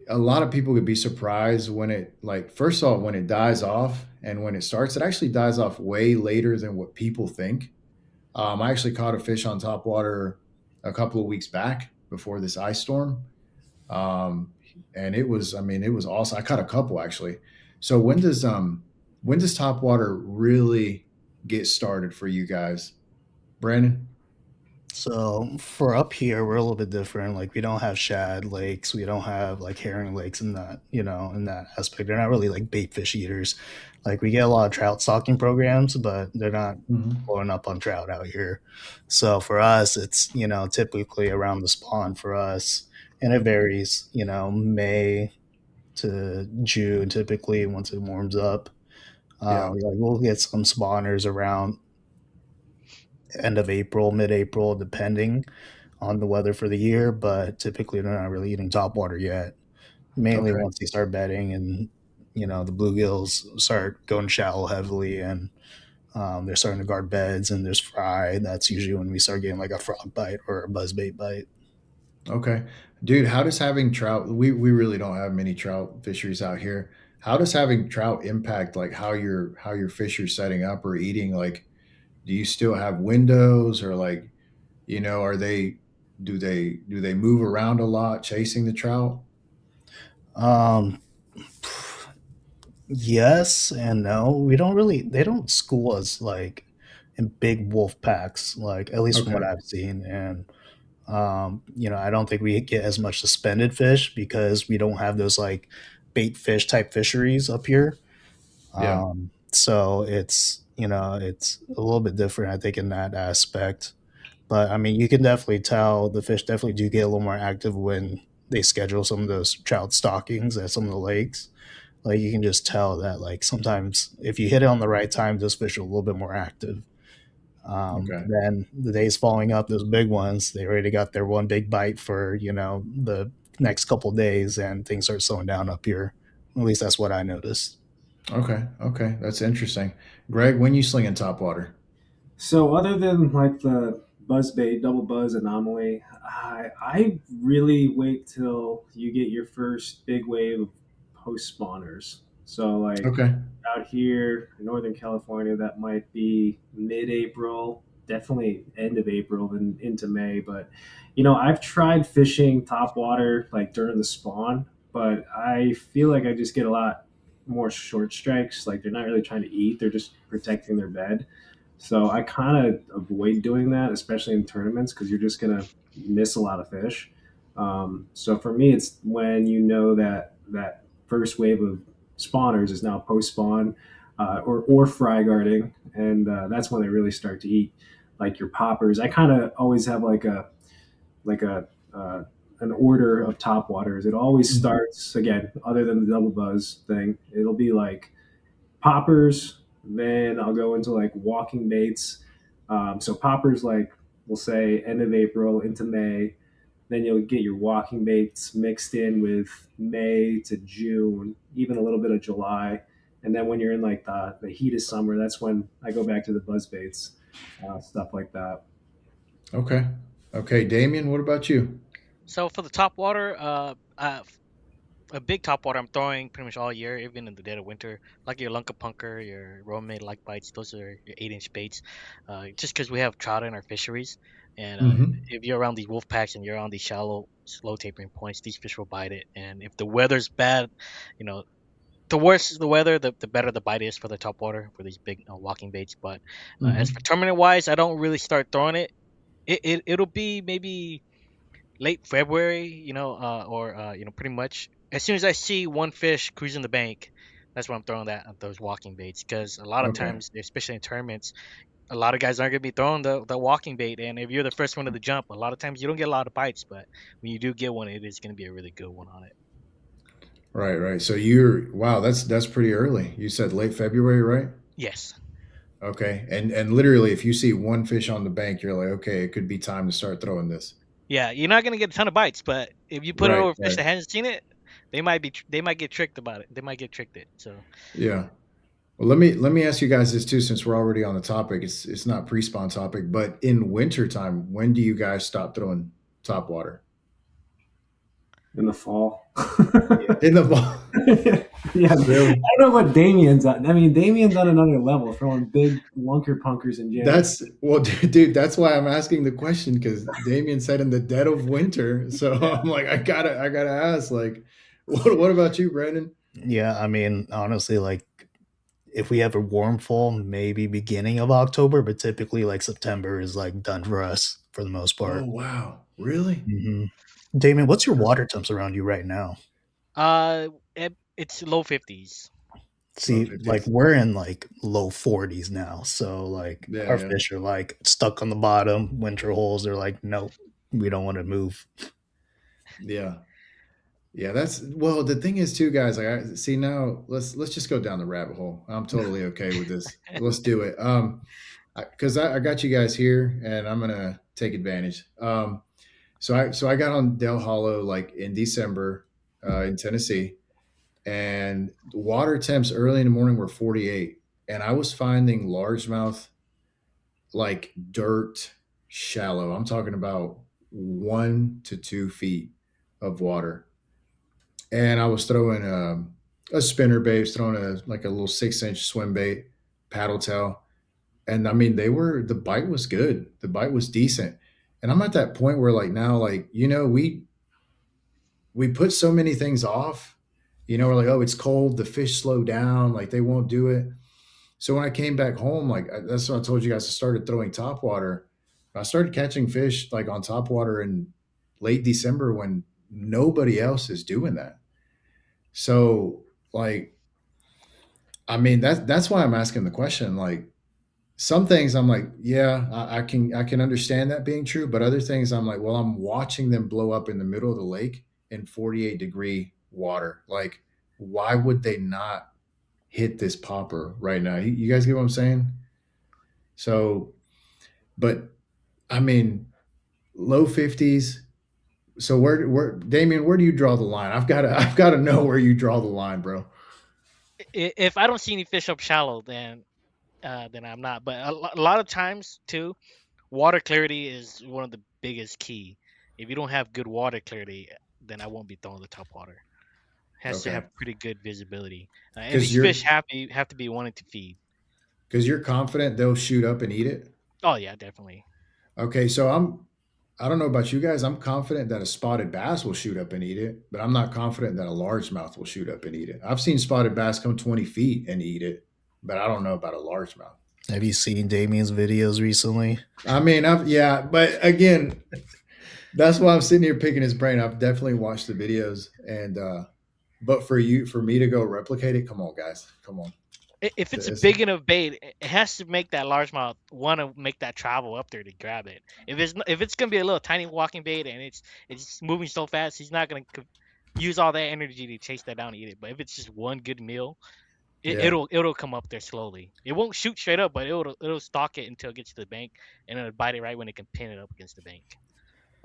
a lot of people could be surprised when it, like, first of all, when it dies off, and when it starts, it actually dies off way later than what people think. I actually caught a fish on top water a couple of weeks back before this ice storm, um, and it was, I mean, it was awesome. I caught a couple actually. So when does top water really get started for you guys, Brandon? So for up here, we're a little bit different. Like we don't have shad lakes, we don't have like herring lakes in that, in that aspect. They're not really like bait fish eaters. Like we get a lot of trout stocking programs, but they're not Hmm. blowing up on trout out here. So for us, it's typically around the spawn for us, and it varies. May to June typically once it warms up. Yeah. Like we'll get some spawners around end of April, mid-April, depending on the weather for the year. But typically, they're not really eating top water yet. Mainly Okay. once they start bedding and the bluegills start going shallow heavily and they're starting to guard beds and there's fry. That's usually when we start getting like a frog bite or a buzzbait bite. Okay. Dude, how does having trout, we really don't have many trout fisheries out here. How does having trout impact like how your fish are setting up or eating? Like, do you still have windows, or like, are they do they move around a lot chasing the trout? Um, yes and no. We don't really. They don't school us like in big wolf packs, like at least from what Okay. I've seen. And I don't think we get as much suspended fish because we don't have those like bait fish type fisheries up here. Yeah. So it's a little bit different, I think, in that aspect. But I mean, you can definitely tell the fish definitely do get a little more active when they schedule some of those trout stockings at some of the lakes. Like you can just tell that like sometimes if you hit it on the right time, those fish are a little bit more active. Okay. Then the days following up, those big ones, they already got their one big bite for the next couple days, and things start slowing down up here. At least that's what I noticed. Okay. Okay. That's interesting. Greg, when you sling in top water? So other than like the buzz bait, double buzz anomaly, I really wait till you get your first big wave of post spawners. So like Okay. out here in Northern California, that might be mid-April definitely end of April and into May. But I've tried fishing topwater like during the spawn, but I feel like I just get a lot more short strikes. Like they're not really trying to eat; they're just protecting their bed. So I kind of avoid doing that, especially in tournaments, because you're just gonna miss a lot of fish. So for me, it's when that first wave of spawners is now post spawn or fry guarding, and that's when they really start to eat like your poppers. I kind of always have like a an order of top waters. It always starts again, other than the double buzz thing. It'll be like poppers, then I'll go into like walking baits. So poppers, like we'll say end of April into May. Then you'll get your walking baits mixed in with May to June, even a little bit of July. And then when you're in like the heat of summer, that's when I go back to the buzz baits, stuff like that. Okay. Okay, Damien, what about you? So for the top water, a big top water I'm throwing pretty much all year, even in the dead of winter, like your Lunka Punker, your Rome like bites. Those are your 8-inch baits. Just because we have trout in our fisheries, and Mm-hmm. if you're around these wolf packs and you're on these shallow, slow tapering points, these fish will bite it. And if the weather's bad, you know, the worse the weather, the better the bite is for the top water for these big walking baits. But as for Mm-hmm. tournament wise, I don't really start throwing it. It'll be maybe late February, or pretty much as soon as I see one fish cruising the bank, that's when I'm throwing those walking baits. Because a lot of Okay. times, especially in tournaments, a lot of guys aren't gonna be throwing the walking bait, and if you're the first one to the jump, a lot of times you don't get a lot of bites, but when you do get one, it is gonna be a really good one on it. Right, right. So you're wow, that's pretty early. You said late February, right? Yes. Okay. And literally if you see one fish on the bank, you're like, okay, it could be time to start throwing this. Yeah, you're not gonna get a ton of bites, but if you put it Right, over a fish right. that hasn't seen it, they might get tricked about it. They might get tricked it. So Yeah. Well, let me ask you guys this too, since we're already on the topic. It's not pre-spawn topic, but in wintertime, when do you guys stop throwing top water? In the fall. In the fall. Yeah, I Really? don't know what Damien's on. I mean, Damien's on another level, throwing big lunker punkers in January. That's well, dude. That's why I'm asking the question because Damien said in the dead of winter. So Yeah. I'm like, I gotta ask. Like, what about you, Brandon? Yeah, I mean, honestly, like if we have a warm fall, maybe beginning of October, but typically like September is like done for us for the most Oh part. wow, really? hmm Damon, what's your water temps around you right now? it's low 50s. Low See, like fifties. we're in like low 40s now. So like Yeah, our yeah, fish are like stuck on the bottom, winter holes. They're like, nope, we don't want to move. yeah, yeah. That's well. The thing is, too, guys. Like, I see now. Let's just go down the rabbit hole. I'm totally okay with this. Let's do it. Because I got you guys here, and I'm gonna take advantage. So I got on Del Hollow like in December, in Tennessee, and the water temps early in the morning were 48, and I was finding largemouth like dirt shallow. I'm talking about 1 to 2 feet of water, and I was throwing a spinner bait, was throwing like a little 6-inch swim bait, paddle tail, and I mean the bite was good, the bite was decent, and I'm at that point where like now like we put so many things off. We're like, oh, it's cold, the fish slow down, like they won't do it. So when I came back home, like that's what I told you guys. I started throwing top water. I started catching fish like on top water in late December when nobody else is doing that. So like, I mean, that's why I'm asking the question. Like some things I'm like, yeah, I can understand that being true, but other things I'm like, well, I'm watching them blow up in the middle of the lake in 48-degree water. Like, why would they not hit this popper right now? You guys get what I'm saying? So, but I mean, low 50s. So where Damien, where do you draw the line? I've got to know where you draw the line, bro. If I don't see any fish up shallow, then I'm not. But a lot of times too, water clarity is one of the biggest key. If you don't have good water clarity, then I won't be throwing the top water. Has to Okay. have pretty good visibility, and Cuz these you're fish have to be wanting to feed. cuz you're confident they'll shoot up and eat it? Oh yeah, definitely. Okay, so I don't know about you guys. I'm confident that a spotted bass will shoot up and eat it, but I'm not confident that a largemouth will shoot up and eat it. I've seen spotted bass come 20 feet and eat it, but I don't know about a largemouth. Have you seen Damien's videos recently? I mean, yeah, but again, that's why I'm sitting here picking his brain. I've definitely watched the videos, and but for me to go replicate it, come on, guys, come on. If it's a It's, big enough bait, it has to make that largemouth want to make that travel up there to grab it. If it's gonna be a little tiny walking bait and it's moving so fast, he's not gonna use all that energy to chase that down and eat it. But if it's just one good meal, yeah. it'll come up there slowly. It won't shoot straight up, but it'll stalk it until it gets to the bank, and it'll bite it right when it can pin it up against the bank.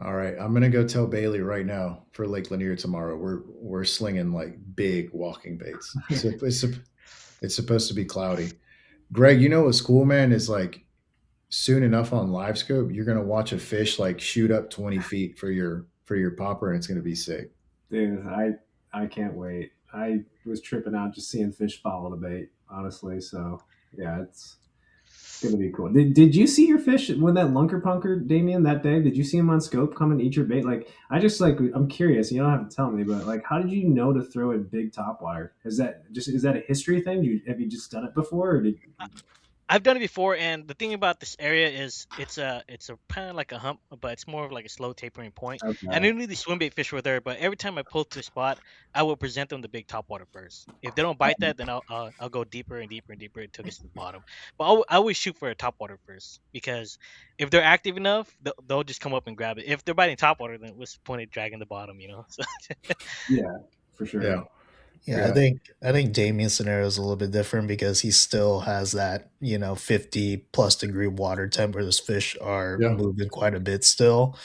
All right, I'm gonna go tell Bailey right now for Lake Lanier tomorrow. We're slinging like big walking baits. It's supposed to be cloudy. Greg, you know what's cool, man? Is like soon enough on live scope, you're gonna watch a fish like shoot up 20 feet for your popper, and it's gonna be sick. Dude, I can't wait. I was tripping out just seeing fish follow the bait, honestly. So yeah, it's gonna be cool. Did you see your fish when that lunker punker, Damien, that day? Did you see him on scope come and eat your bait? Like I just like I'm curious. You don't have to tell me, but like, how did you know to throw a big topwater? Is that a history thing? Have you just done it before, or did? I've done it before, and the thing about this area is it's a kind of like a hump, but it's more of like a slow tapering point. And I Okay. knew the swim bait fish were there, but every time I pull to a spot, I will present them the big top water first. If they don't bite that, then I'll go deeper and deeper and deeper until it gets to the bottom. But I always shoot for a top water first because if they're active enough, they'll just come up and grab it. If they're biting top water, then what's the point of dragging the bottom, you know? So Yeah, for sure. Yeah, Yeah, yeah, I think Damien's scenario is a little bit different because he still has that, 50+ degree water temp where those fish are yeah, moving quite a bit still.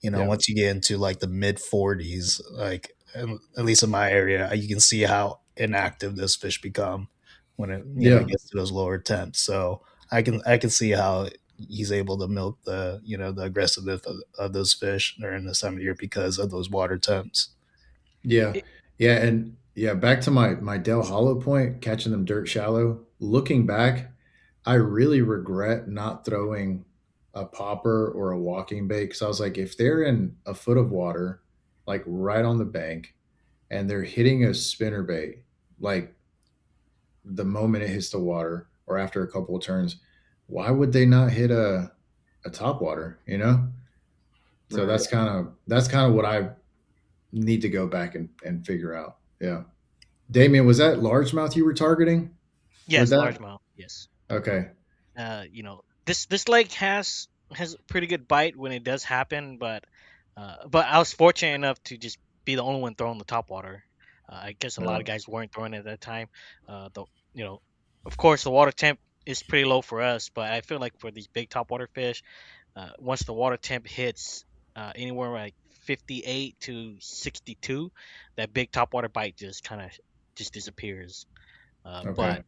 yeah, Once you get into like the mid 40s, like at least in my area, you can see how inactive those fish become when it yeah, gets to those lower temps. So I can see how he's able to milk the aggressiveness of those fish during this time of year because of those water temps. yeah, yeah, and yeah. Back to my Del Hollow point, catching them dirt shallow. Looking back, I really regret not throwing a popper or a walking bait because I was like, if they're in a foot of water, like right on the bank, and they're hitting a spinner bait, like the moment it hits the water or after a couple of turns, why would they not hit a top water? You know, so Right. that's kind of what I need to go back and figure out. Yeah, Damien, was that largemouth you were targeting with yes, that? largemouth, yes. Okay, This lake has a pretty good bite when it does happen, but I was fortunate enough to just be the only one throwing the top water. I guess a lot of uh, guys weren't throwing it at that time. The you know, of course the water temp is pretty low for us, but I feel like for these big top water fish, once the water temp hits anywhere like 58 to 62, that big top water bite just kind of just disappears. okay, But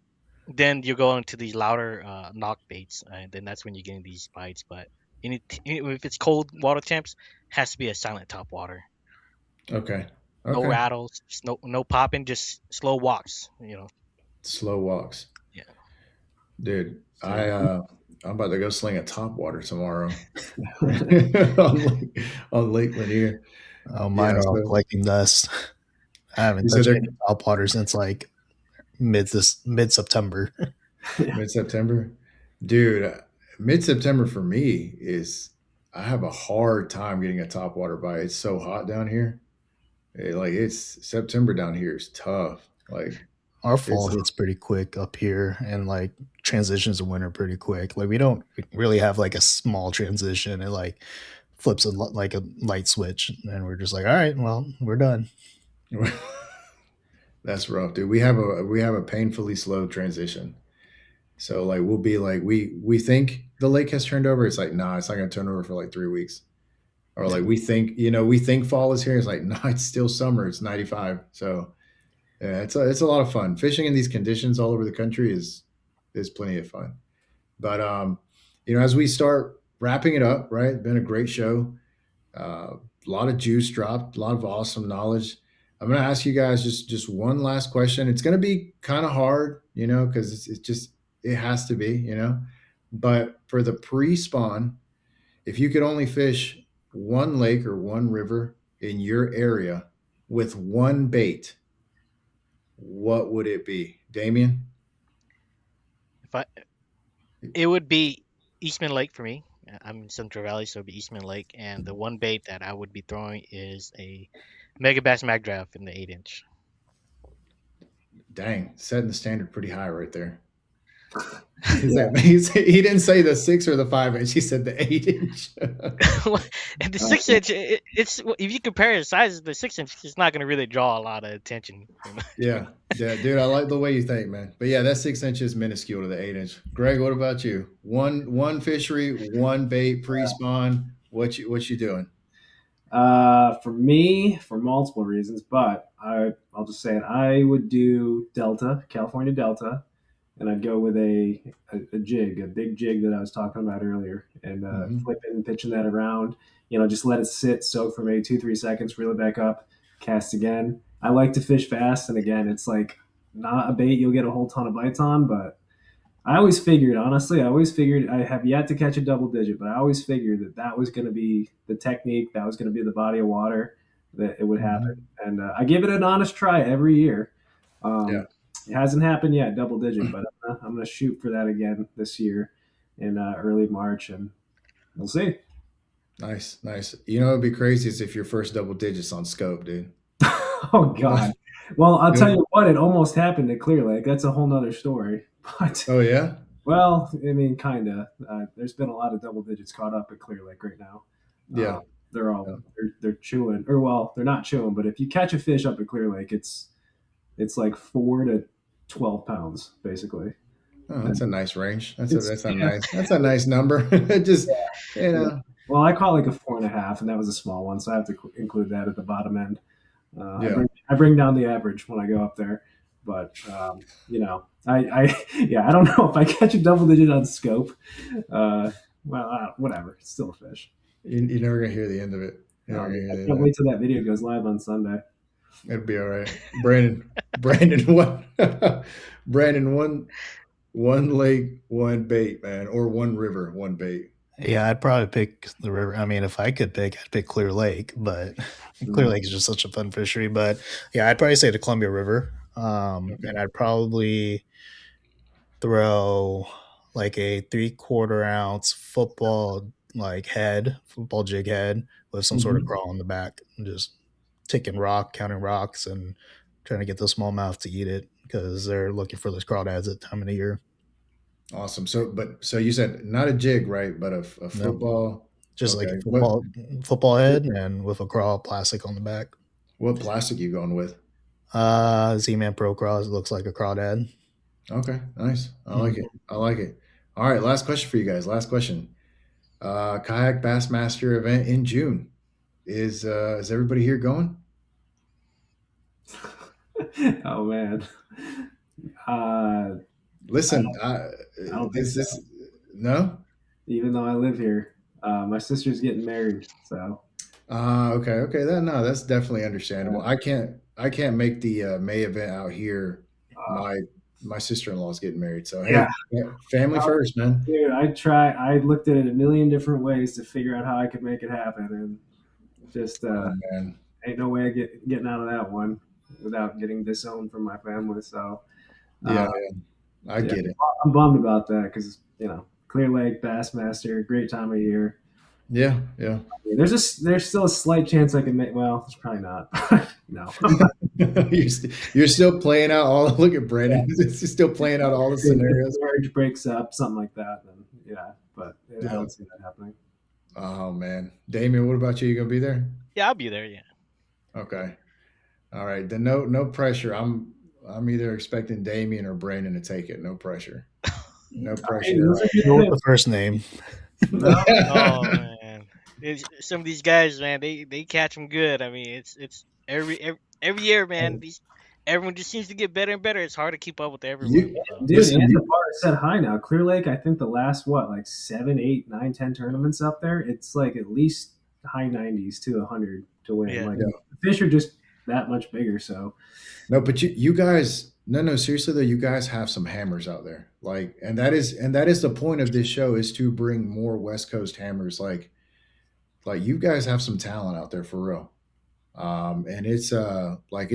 then you go into these louder knock baits, and then that's when you're getting these bites. But if it's cold water temps, has to be a silent top water. okay, No okay. rattles, just no popping, just slow walks. Slow walks, Yeah. dude. So I'm about to go sling a top water tomorrow on Lake Lanier. Mine Yeah, are all so collecting dust. I haven't you said touched they're any top water since like mid September. yeah. mid September, dude. Mid September for me is I have a hard time getting a top water bite. It's so hot down here. Like it's September down here is tough. Like Our fall it's hits pretty quick up here, and like transitions to winter pretty quick. Like we don't really have like a small transition. It like flips like a light switch, and we're just like, all right, well, we're done. that's rough, dude. We have a painfully slow transition. So like we'll be like we think the lake has turned over. It's like nah, it's not gonna turn over for like 3 weeks. Or like we think fall is here. It's like no, it's still summer. It's 95. So yeah, it's a lot of fun. Fishing in these conditions all over the country is plenty of fun. But as we start wrapping it up, right? Been a great show. A lot of juice dropped, a lot of awesome knowledge. I'm going to ask you guys just one last question. It's going to be kind of hard, because it's just it has to be. But for the pre-spawn, if you could only fish one lake or one river in your area with one bait, what would it be, Damien? If I, it would be Eastman Lake for me. I'm in Central Valley, so it'd be Eastman Lake, and the one bait that I would be throwing is a Mega Bass Mag Draft in the 8 inch. Dang, setting the standard pretty high right there. Yeah. He didn't say the 6 or the 5 inch. He said the 8 inch. And the 6 inch, it's if you compare the sizes, the 6 inch is not going to really draw a lot of attention. Yeah, dude, I like the way you think, man. But yeah, that 6 inch is minuscule to the 8 inch. Greg, what about you? One fishery, one bait pre-spawn. What you doing? For me, for multiple reasons, but I'll just say it. I would do Delta, California Delta, and I'd go with a jig, a big jig that I was talking about earlier, and flipping, pitching that around. Just let it sit, soak for maybe 2-3 seconds, reel it back up, cast again. I like to fish fast, and again, it's like not a bait you'll get a whole ton of bites on, but I always figured, honestly, I have yet to catch a double digit, but I always figured that was going to be the technique, that was going to be the body of water, that it would happen. And I give it an honest try every year. Yeah. It hasn't happened yet, double digit, but I'm going to shoot for that again this year in early March, and we'll see. Nice. It'd be crazy is if your first double digits on scope, dude. Oh, God. Well, I'll tell you what, it almost happened at Clear Lake. That's a whole nother story. But Oh yeah. well, I mean, kind of. There's been a lot of double digits caught up at Clear Lake right now. Yeah. They're all they're chewing, or well, they're not chewing. But if you catch a fish up at Clear Lake, it's like 4 to 12 pounds, basically. Oh, that's a nice range. That's a nice number. Just Well, I caught like a 4.5, and that was a small one, so I have to include that at the bottom end. I bring down the average when I go up there, but I don't know if I catch a double digit on scope. Whatever, it's still a fish. You're never gonna hear the end of it. I can't wait till that video goes live on Sunday. It'll be all right. Brandon, one lake, one bait, man, or one river, one bait. Yeah, I'd probably pick the river. I mean, if I could pick, I'd pick Clear Lake, but Clear Lake is just such a fun fishery. But yeah, I'd probably say the Columbia River. And I'd probably throw like a 3/4 ounce football jig head with some sort of crawl in the back, and just counting rocks, and trying to get the smallmouth to eat it because they're looking for those crawdads at the time of the year. Awesome. So you said not a jig, right? But a football, just like a football head, and with a crawl plastic on the back. What plastic you going with? Z-Man Pro Craws. It looks like a crawdad. Okay, nice. I like it. All right, last question for you guys. Last question. Kayak Bassmaster event in June. Is everybody here going? Oh man. Listen, I don't think so. No. Even though I live here, my sister's getting married, so. Okay. That's definitely understandable. I can't make the May event out here. My sister-in-law is getting married, so hey, family first, man. Dude, I looked at it a million different ways to figure out how I could make it happen, and just ain't no way of getting out of that one without getting disowned from my family. So I get it. I'm bummed about that because Clear Lake Bassmaster, great time of year. Yeah. There's still a slight chance I can make. Well, it's probably not. No. You're still playing out all. Look at Brandon. He's still playing out all the scenarios. If the marriage breaks up, something like that. Then but I don't see that happening. Oh man, Damian, what about you? You gonna be there? Yeah, I'll be there. Yeah. Okay. All right. Then no pressure. I'm either expecting Damian or Brandon to take it. No pressure. No pressure. What's the first name? Oh man, some of these guys, man, they catch them good. I mean, it's every year, man. Everyone just seems to get better and better. It's hard to keep up with everyone. Dude, the bar is set high now. Clear Lake, I think the last 7, 8, 9, 10 tournaments up there, it's like at least high 90s to 100 to win. The fish are just that much bigger. So no, but you guys No, seriously though, you guys have some hammers out there. Like, and that is the point of this show, is to bring more West Coast hammers. Like you guys have some talent out there for real. And it's like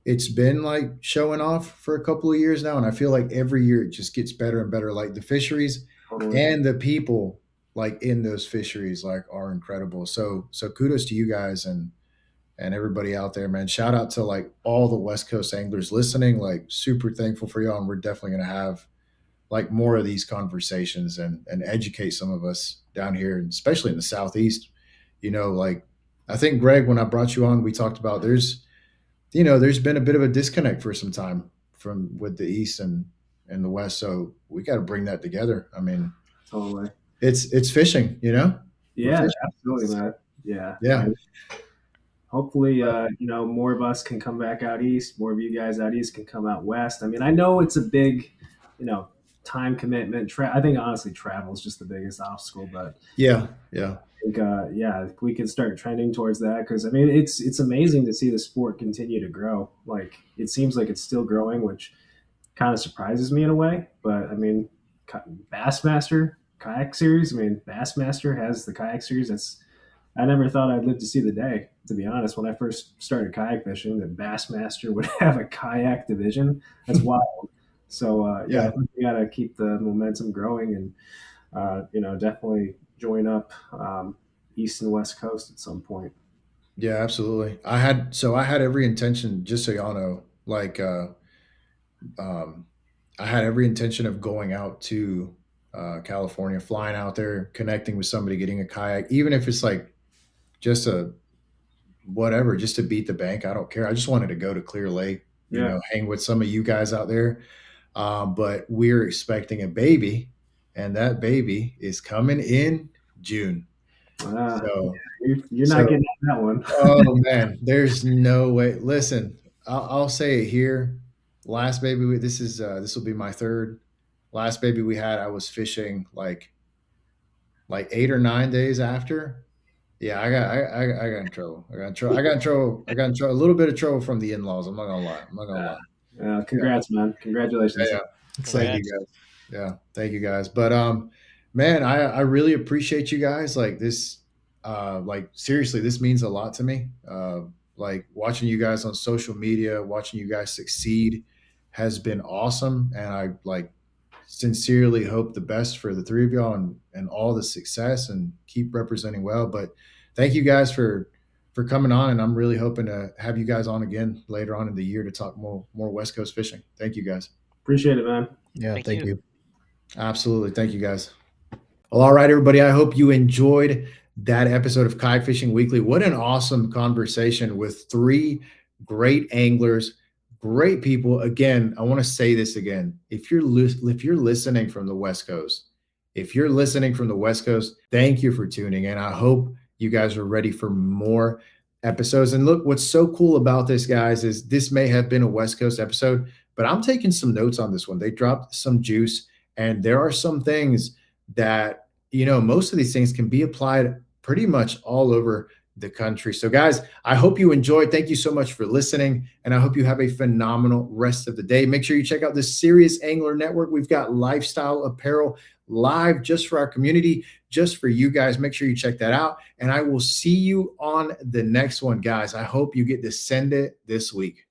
it's been like showing off for a couple of years now, and I feel like every year it just gets better and better. Like the fisheries Totally. and the people like in those fisheries like are incredible. So kudos to you guys and everybody out there, man. Shout out to like all the West Coast anglers listening. Like super thankful for y'all, and we're definitely gonna have like more of these conversations and educate some of us down here, and especially in the Southeast. Like I think Greg, when I brought you on, we talked about there's been a bit of a disconnect for some time from with the East and the West. So we got to bring that together. I mean, Totally. it's fishing, We're Yeah, fishing. absolutely, man. Yeah. Yeah. Hopefully, more of us can come back out east. More of you guys out east can come out west. I mean, I know it's a big, time commitment. I think honestly, travel is just the biggest obstacle. But Yeah. I think, if we can start trending towards that, because I mean, it's amazing to see the sport continue to grow. Like it seems like it's still growing, which kind of surprises me in a way. But I mean, Bassmaster kayak series. I mean, Bassmaster has the kayak series. I never thought I'd live to see the day, to be honest. When I first started kayak fishing, that Bassmaster would have a kayak division. That's wild. So Yeah. I think we got to keep the momentum growing, and definitely join up East and West Coast at some point. Yeah, absolutely. I had every intention, just so y'all know, like um I had every intention of going out to California, flying out there, connecting with somebody, getting a kayak, even if it's like just a whatever, just to beat the bank. I don't care. I just wanted to go to Clear Lake, Yeah. hang with some of you guys out there. But we're expecting a baby, and that baby is coming in June. So, You're not so getting that one. oh man, there's no way. Listen, I'll say it here. Last baby, this will be my third. Last baby we had, I was fishing like 8 or 9 days after. Yeah, I got in trouble. I got in trouble. I got in trouble. I got in trouble. A little bit of trouble from the in-laws. I'm not gonna lie. I'm not gonna lie. Congrats, man. Congratulations. Yeah. Thank you Congrats. guys. Yeah, thank you guys. But man, I really appreciate you guys. Like this, like seriously, this means a lot to me. Like watching you guys on social media, watching you guys succeed has been awesome, and I like sincerely hope the best for the three of y'all and all the success, and keep representing well. But thank you guys for coming on, and I'm really hoping to have you guys on again later on in the year to talk more West Coast fishing. Thank you guys. Appreciate it, man. Yeah, Thank thank you. you. Absolutely. Thank you guys. Well, all right, everybody. I hope you enjoyed that episode of Kayak Fishing Weekly. What an awesome conversation with three great anglers, great people. Again, I want to say this again. If you're listening from the West Coast, thank you for tuning in. I hope you guys are ready for more episodes. And look, what's so cool about this, guys, is this may have been a West Coast episode, but I'm taking some notes on this one. They dropped some juice, and there are some things that, most of these things can be applied pretty much all over the country. So guys, I hope you enjoyed. Thank you so much for listening, and I hope you have a phenomenal rest of the day. Make sure you check out the Serious Angler Network. We've got lifestyle apparel live just for our community, just for you guys. Make sure you check that out, and I will see you on the next one, guys. I hope you get to send it this week.